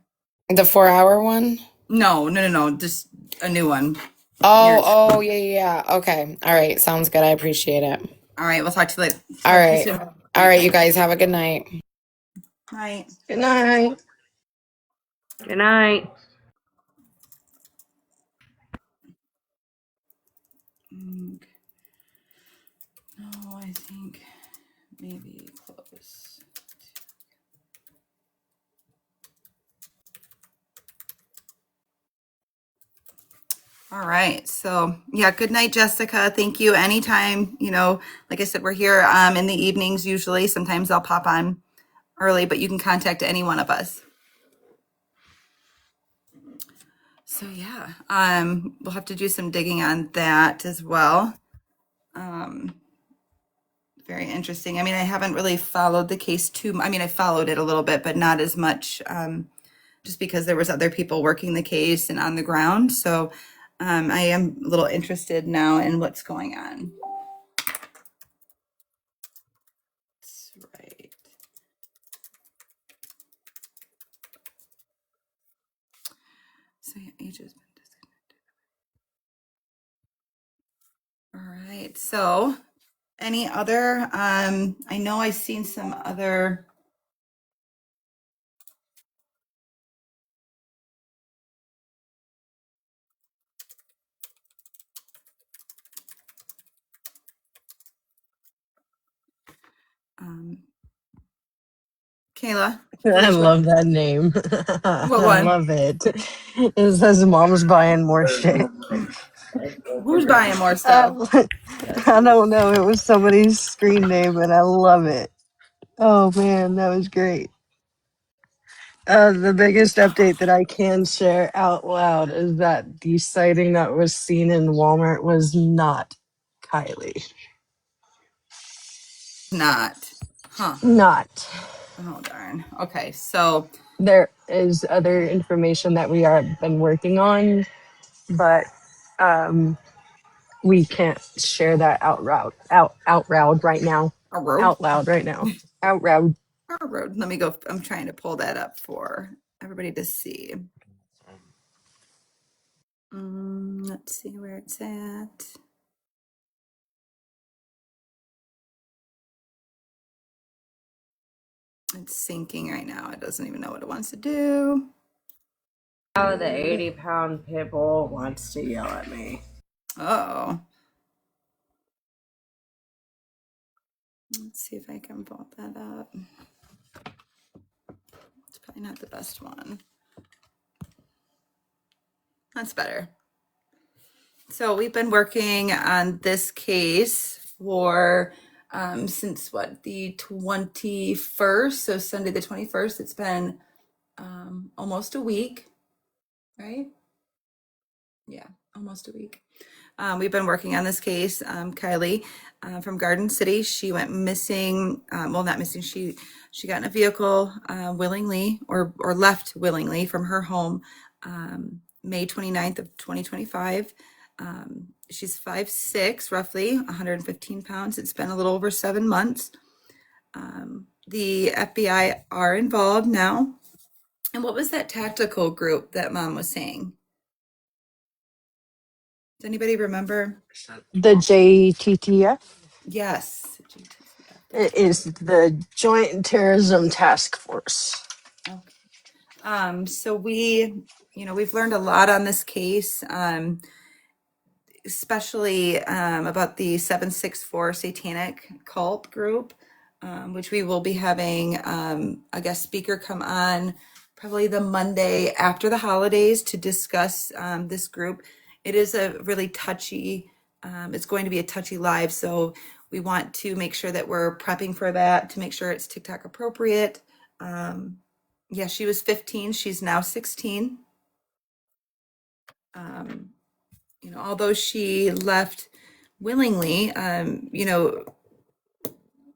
The 4 hour one? No, no, no, no. Just a new one. Oh, Yours. oh, yeah, yeah, yeah. Okay. All right. Sounds good. I appreciate it. All right. We'll talk to you later. All Talk to you right. soon. All All right. right, you Bye. guys have a good night. Bye. Good night. Good night. No, I think maybe close. All right. So, yeah, good night, Jessica. Thank you. Anytime, like I said, we're here in the evenings usually. Sometimes I'll pop on early, but you can contact any one of us. So, yeah, we'll have to do some digging on that as well. Very interesting. I mean, I haven't really followed the case I mean, I followed it a little bit, but not as much, just because there was other people working the case and on the ground. So I am a little interested now in what's going on. That's right. So yeah, age has been disconnected. All right. So any other, I know I've seen some other. Kayla, I which one? love that name. What I one? love it. It says mom's buying more shit. Who's buying more stuff? I don't know. It was somebody's screen name and I love it. Oh man, that was great. The biggest update that I can share out loud is that the sighting that was seen in Walmart was not Kylie. Not. Huh. Not. Oh, darn. Okay. So, There is other information that we are been working on, but um, we can't share that out loud right now. a road? Out loud right now. Out loud. Our road. Let me go. I'm trying to pull that up for everybody to see. Let's see where it's at. It's sinking right now. It doesn't even know what it wants to do. Now the 80-pound pit bull wants to yell at me. Oh. Let's see if I can vault that up. It's probably not the best one. That's better. So we've been working on this case for since what, the 21st, so Sunday the 21st. It's been almost a week, right? Yeah, almost a week. We've been working on this case. Kylie from Garden City, she went missing. Well, not missing. She got in a vehicle willingly or left willingly from her home May 29th of 2025. She's 5'6", roughly 115 pounds. It's been a little over 7 months. The FBI are involved now. And what was that tactical group that Mom was saying? Does anybody remember? The JTTF Yes. is the Joint Terrorism Task Force. Okay. So we've learned a lot on this case, especially about the 764 Satanic Cult group, which we will be having a guest speaker come on probably the Monday after the holidays to discuss this group. It is a really touchy, it's going to be a touchy live, so we want to make sure that we're prepping for that, to make sure it's TikTok appropriate. Yeah, she was 15, she's now 16. Although she left willingly,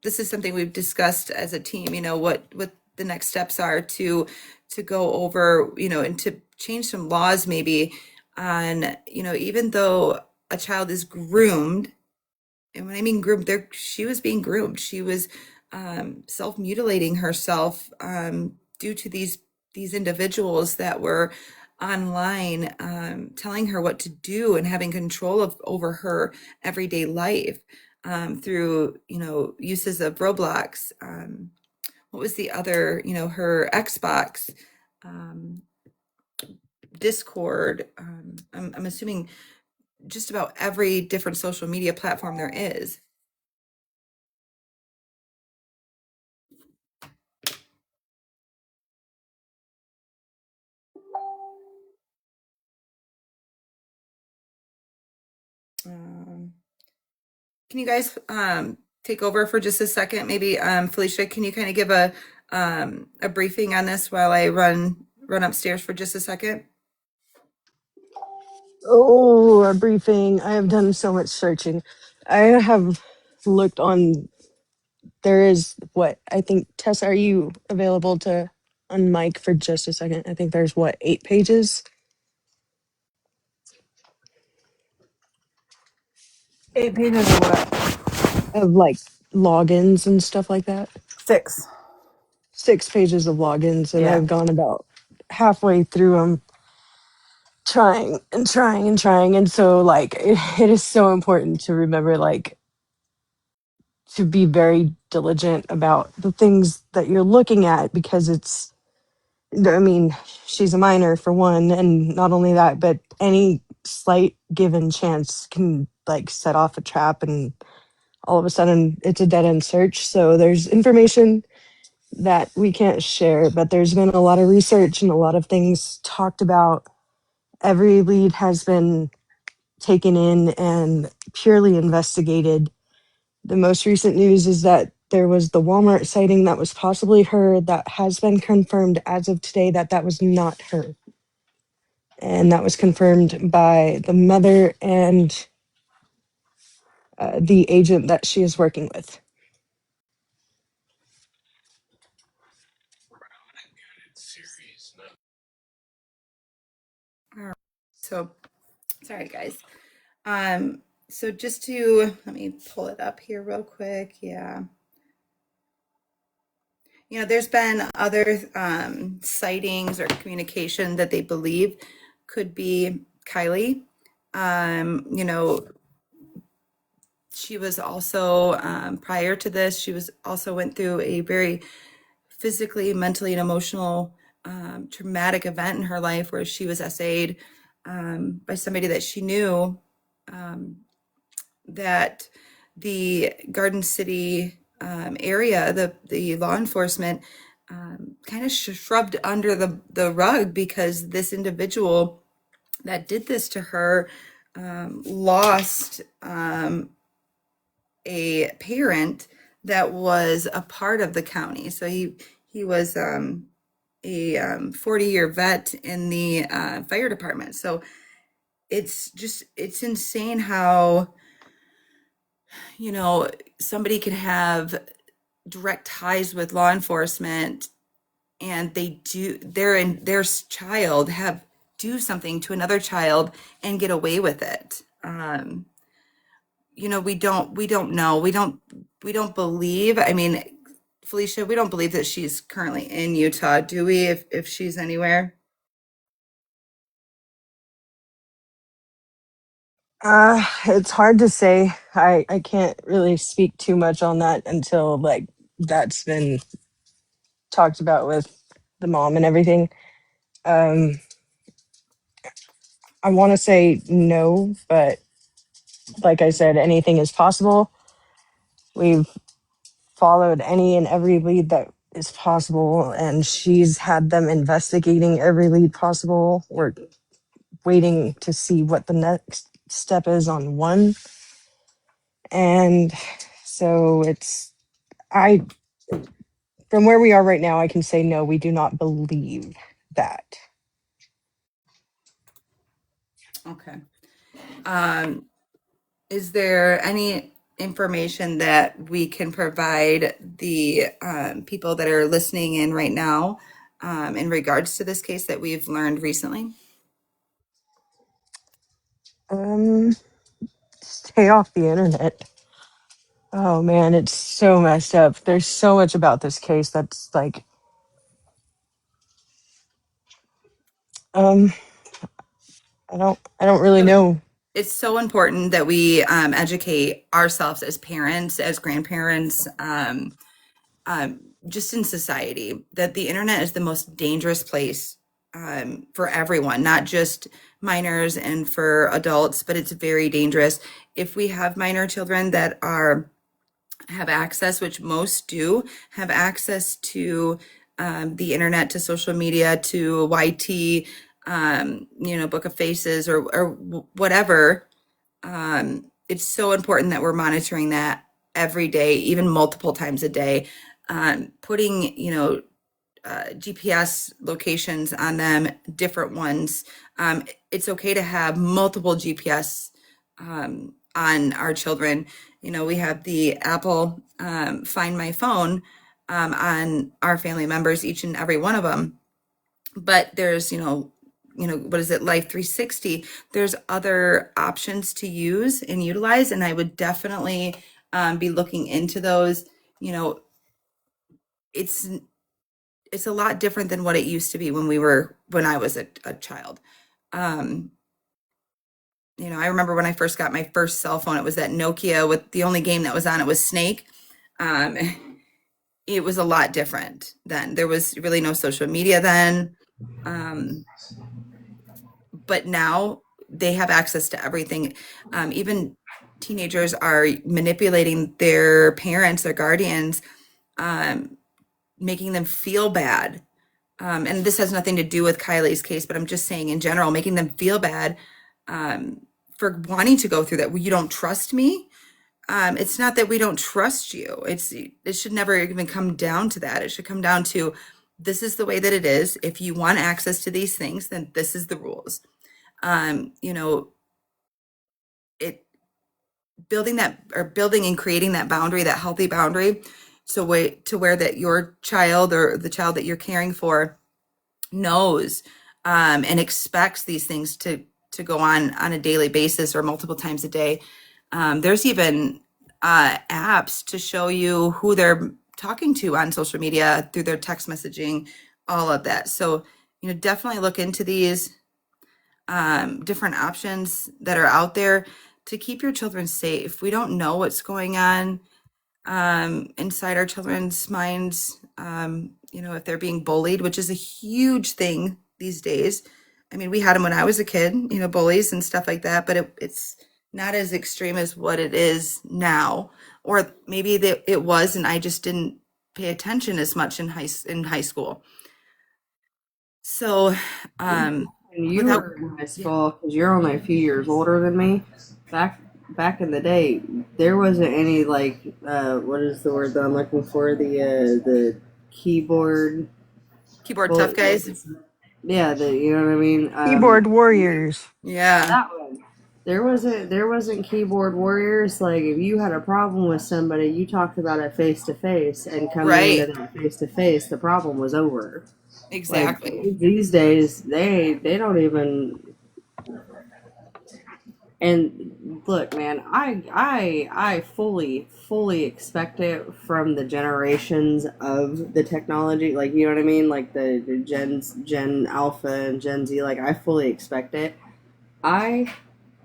this is something we've discussed as a team, what the next steps are to go over, and to change some laws maybe on, even though a child is groomed, and when I mean groomed, she was being groomed. She was self-mutilating herself due to these individuals that were online telling her what to do and having control over her everyday life through uses of Roblox. What was the other? Her Xbox, Discord. I'm assuming just about every different social media platform there is. Can you guys take over for just a second? Maybe Felicia, can you kind of give a briefing on this while I run upstairs for just a second? Oh, a briefing. I have done so much searching. I have looked on. There is what I think. Tessa, are you available to unmic for just a second? I think there's what, 8 pages 8 pages of what? of like logins and stuff like that. 6. 6 pages of logins, and Yeah. I've gone about halfway through them, trying and trying and trying. And so, like, it is so important to remember, like, to be very diligent about the things that you're looking at, because it's, I mean, she's a minor for one, and not only that, but any slight given chance can like set off a trap, and all of a sudden it's a dead end search. So there's information that we can't share, but there's been a lot of research and a lot of things talked about. Every lead has been taken in and purely investigated. The most recent news is that there was the Walmart sighting that was possibly her, that has been confirmed as of today that that was not her. And that was confirmed by the mother and the agent that she is working with. All right. So, sorry guys. So just to, let me pull it up here real quick. Yeah. There's been other sightings or communication that they believe could be Kylie. She was also, prior to this, she was also went through a very physically, mentally, and emotional traumatic event in her life where she was SA'd by somebody that she knew, that the Garden City area, the law enforcement kind of shrugged under the rug because this individual that did this to her lost a parent that was a part of the county. So he was a 40-year vet in the fire department. So it's insane how, you know, somebody can have direct ties with law enforcement and their child have do something to another child and get away with it. You know, we don't know. We don't believe. I mean, Felicia, we don't believe that she's currently in Utah, do we? If she's anywhere. It's hard to say. I can't really speak too much on that until like that's been talked about with the mom and everything. Um, I want to say no, but like I said, anything is possible. We've followed any and every lead that is possible, and she's had them investigating every lead possible. We're waiting to see what the next step is on one. And so I, from where we are right now, I can say no, we do not believe that. Okay. Is there any information that we can provide the people that are listening in right now in regards to this case that we've learned recently? Um, Stay off the internet. Oh man, it's so messed up. There's so much about this case that's like, um, I don't really So know. it's so important that we educate ourselves as parents, as grandparents, just in society, that the internet is the most dangerous place for everyone, not just minors and for adults, but it's very dangerous. If we have minor children that have access, which most do, have access to the internet, to social media, to YT, Book of Faces, or whatever. It's so important that we're monitoring that every day, even multiple times a day, putting, GPS locations on them, different ones. It's okay to have multiple GPS on our children. You know, we have the Apple Find My Phone on our family members, each and every one of them. But there's, what is it, Life 360? There's other options to use and utilize, and I would definitely be looking into those. You know, it's it's a lot different than what it used to be when I was a child. Um, I remember when I first got my first cell phone, it was that Nokia with the only game that was on it was Snake. Um, it was a lot different then. There was really no social media then. Um, but now they have access to everything. Even teenagers are manipulating their parents, their guardians, making them feel bad. And this has nothing to do with Kylie's case, but I'm just saying in general, making them feel bad for wanting to go through that. Well, you don't trust me. It's not that we don't trust you. It should never even come down to that. It should come down to, this is the way that it is. If you want access to these things, then this is the rules. You know, it building and creating that boundary, that healthy boundary, so to where that your child or the child that you're caring for knows and expects these things to go on a daily basis or multiple times a day. There's even apps to show you who they're talking to on social media through their text messaging, all of that. So, definitely look into these different options that are out there to keep your children safe. We don't know what's going on inside our children's minds if they're being bullied, which is a huge thing these days. I mean, we had them when I was a kid, bullies and stuff like that, but it's not as extreme as what it is now. Or maybe it was, and I just didn't pay attention as much in high school. So, When you without, were in high yeah, school, because you're only a few years older than me, back in the day, there wasn't any like what is the word that I'm looking for? The keyboard keyboard tough bullet. guys. Yeah, you know what I mean. Keyboard warriors. Yeah, That one. There wasn't keyboard warriors. Like if you had a problem with somebody, you talked about it face to face, and come the end right. of that face to face, the problem was over. Like Exactly. these days, they don't even. And look, man, I fully expect it from the generations of the technology. Like you know what I mean, like the Gen Alpha and Gen Z. Like I fully expect it. I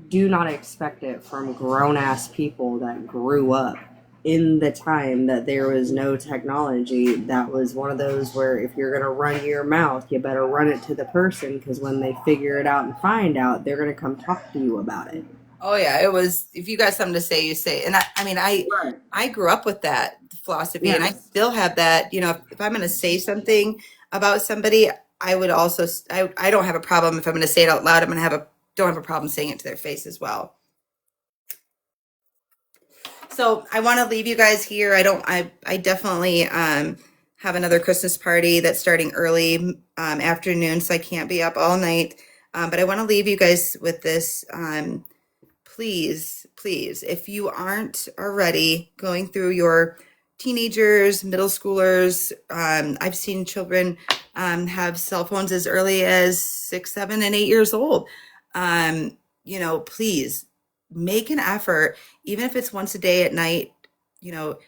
do not expect it from grown ass people that grew up in the time that there was no technology. That was one of those where if you're going to run your mouth, you better run it to the person, because when they figure it out and find out, they're going to come talk to you about it. Oh yeah, it was. If you got something to say, you say. And I mean, Right. I grew up with that philosophy, and I Yes. still have that. If I'm going to say something about somebody, I would also. I don't have a problem if I'm going to say it out loud. I'm going to don't have a problem saying it to their face as well. So I want to leave you guys here. I definitely have another Christmas party that's starting early afternoon, so I can't be up all night. But I want to leave you guys with this. Please, please, if you aren't already going through your teenagers, middle schoolers, I've seen children have cell phones as early as 6, 7, and 8 years old. Please make an effort, even if it's once a day at night. You know,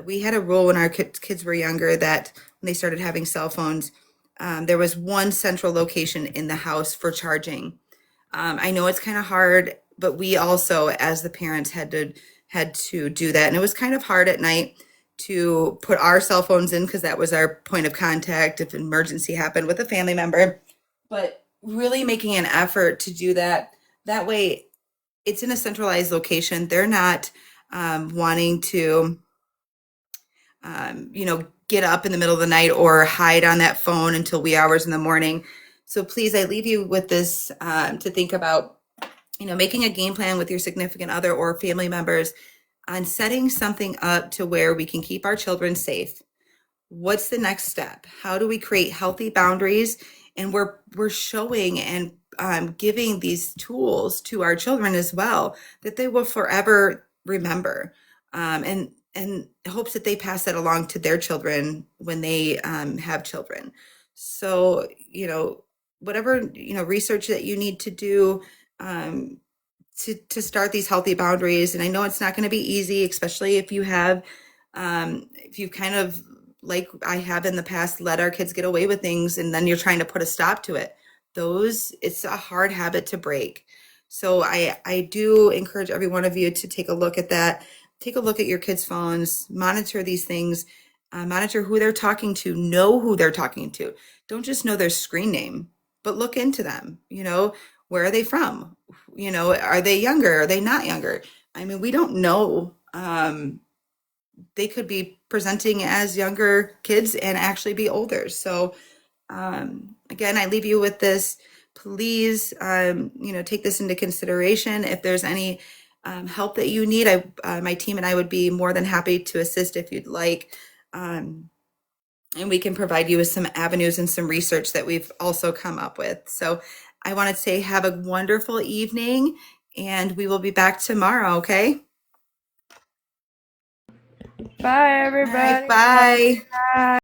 we had a rule when our kids were younger that when they started having cell phones, there was one central location in the house for charging. I know it's kind of hard, but we also, as the parents, had to do that, and it was kind of hard at night to put our cell phones in because that was our point of contact if an emergency happened with a family member. But really making an effort to do that. That way, it's in a centralized location. They're not wanting to, get up in the middle of the night or hide on that phone until wee hours in the morning. So please, I leave you with this to think about, making a game plan with your significant other or family members on setting something up to where we can keep our children safe. What's the next step? How do we create healthy boundaries? And we're showing and giving these tools to our children as well that they will forever remember, and hopes that they pass that along to their children when they have children. So whatever research that you need to do, um, to start these healthy boundaries. And I know it's not going to be easy, especially if you kind of, like I have in the past, let our kids get away with things, and then you're trying to put a stop to it. It's a hard habit to break. So I do encourage every one of you to take a look at that. Take a look at your kids' phones, monitor these things, monitor who they're talking to, know who they're talking to. Don't just know their screen name, but look into them. Where are they from? Are they younger? Are they not younger? I mean, we don't know. They could be presenting as younger kids and actually be older. So, again, I leave you with this. Please, take this into consideration. If there's any help that you need, my team and I would be more than happy to assist if you'd like. And we can provide you with some avenues and some research that we've also come up with. So I want to say have a wonderful evening, and we will be back tomorrow, okay? Bye, All right, everybody. bye.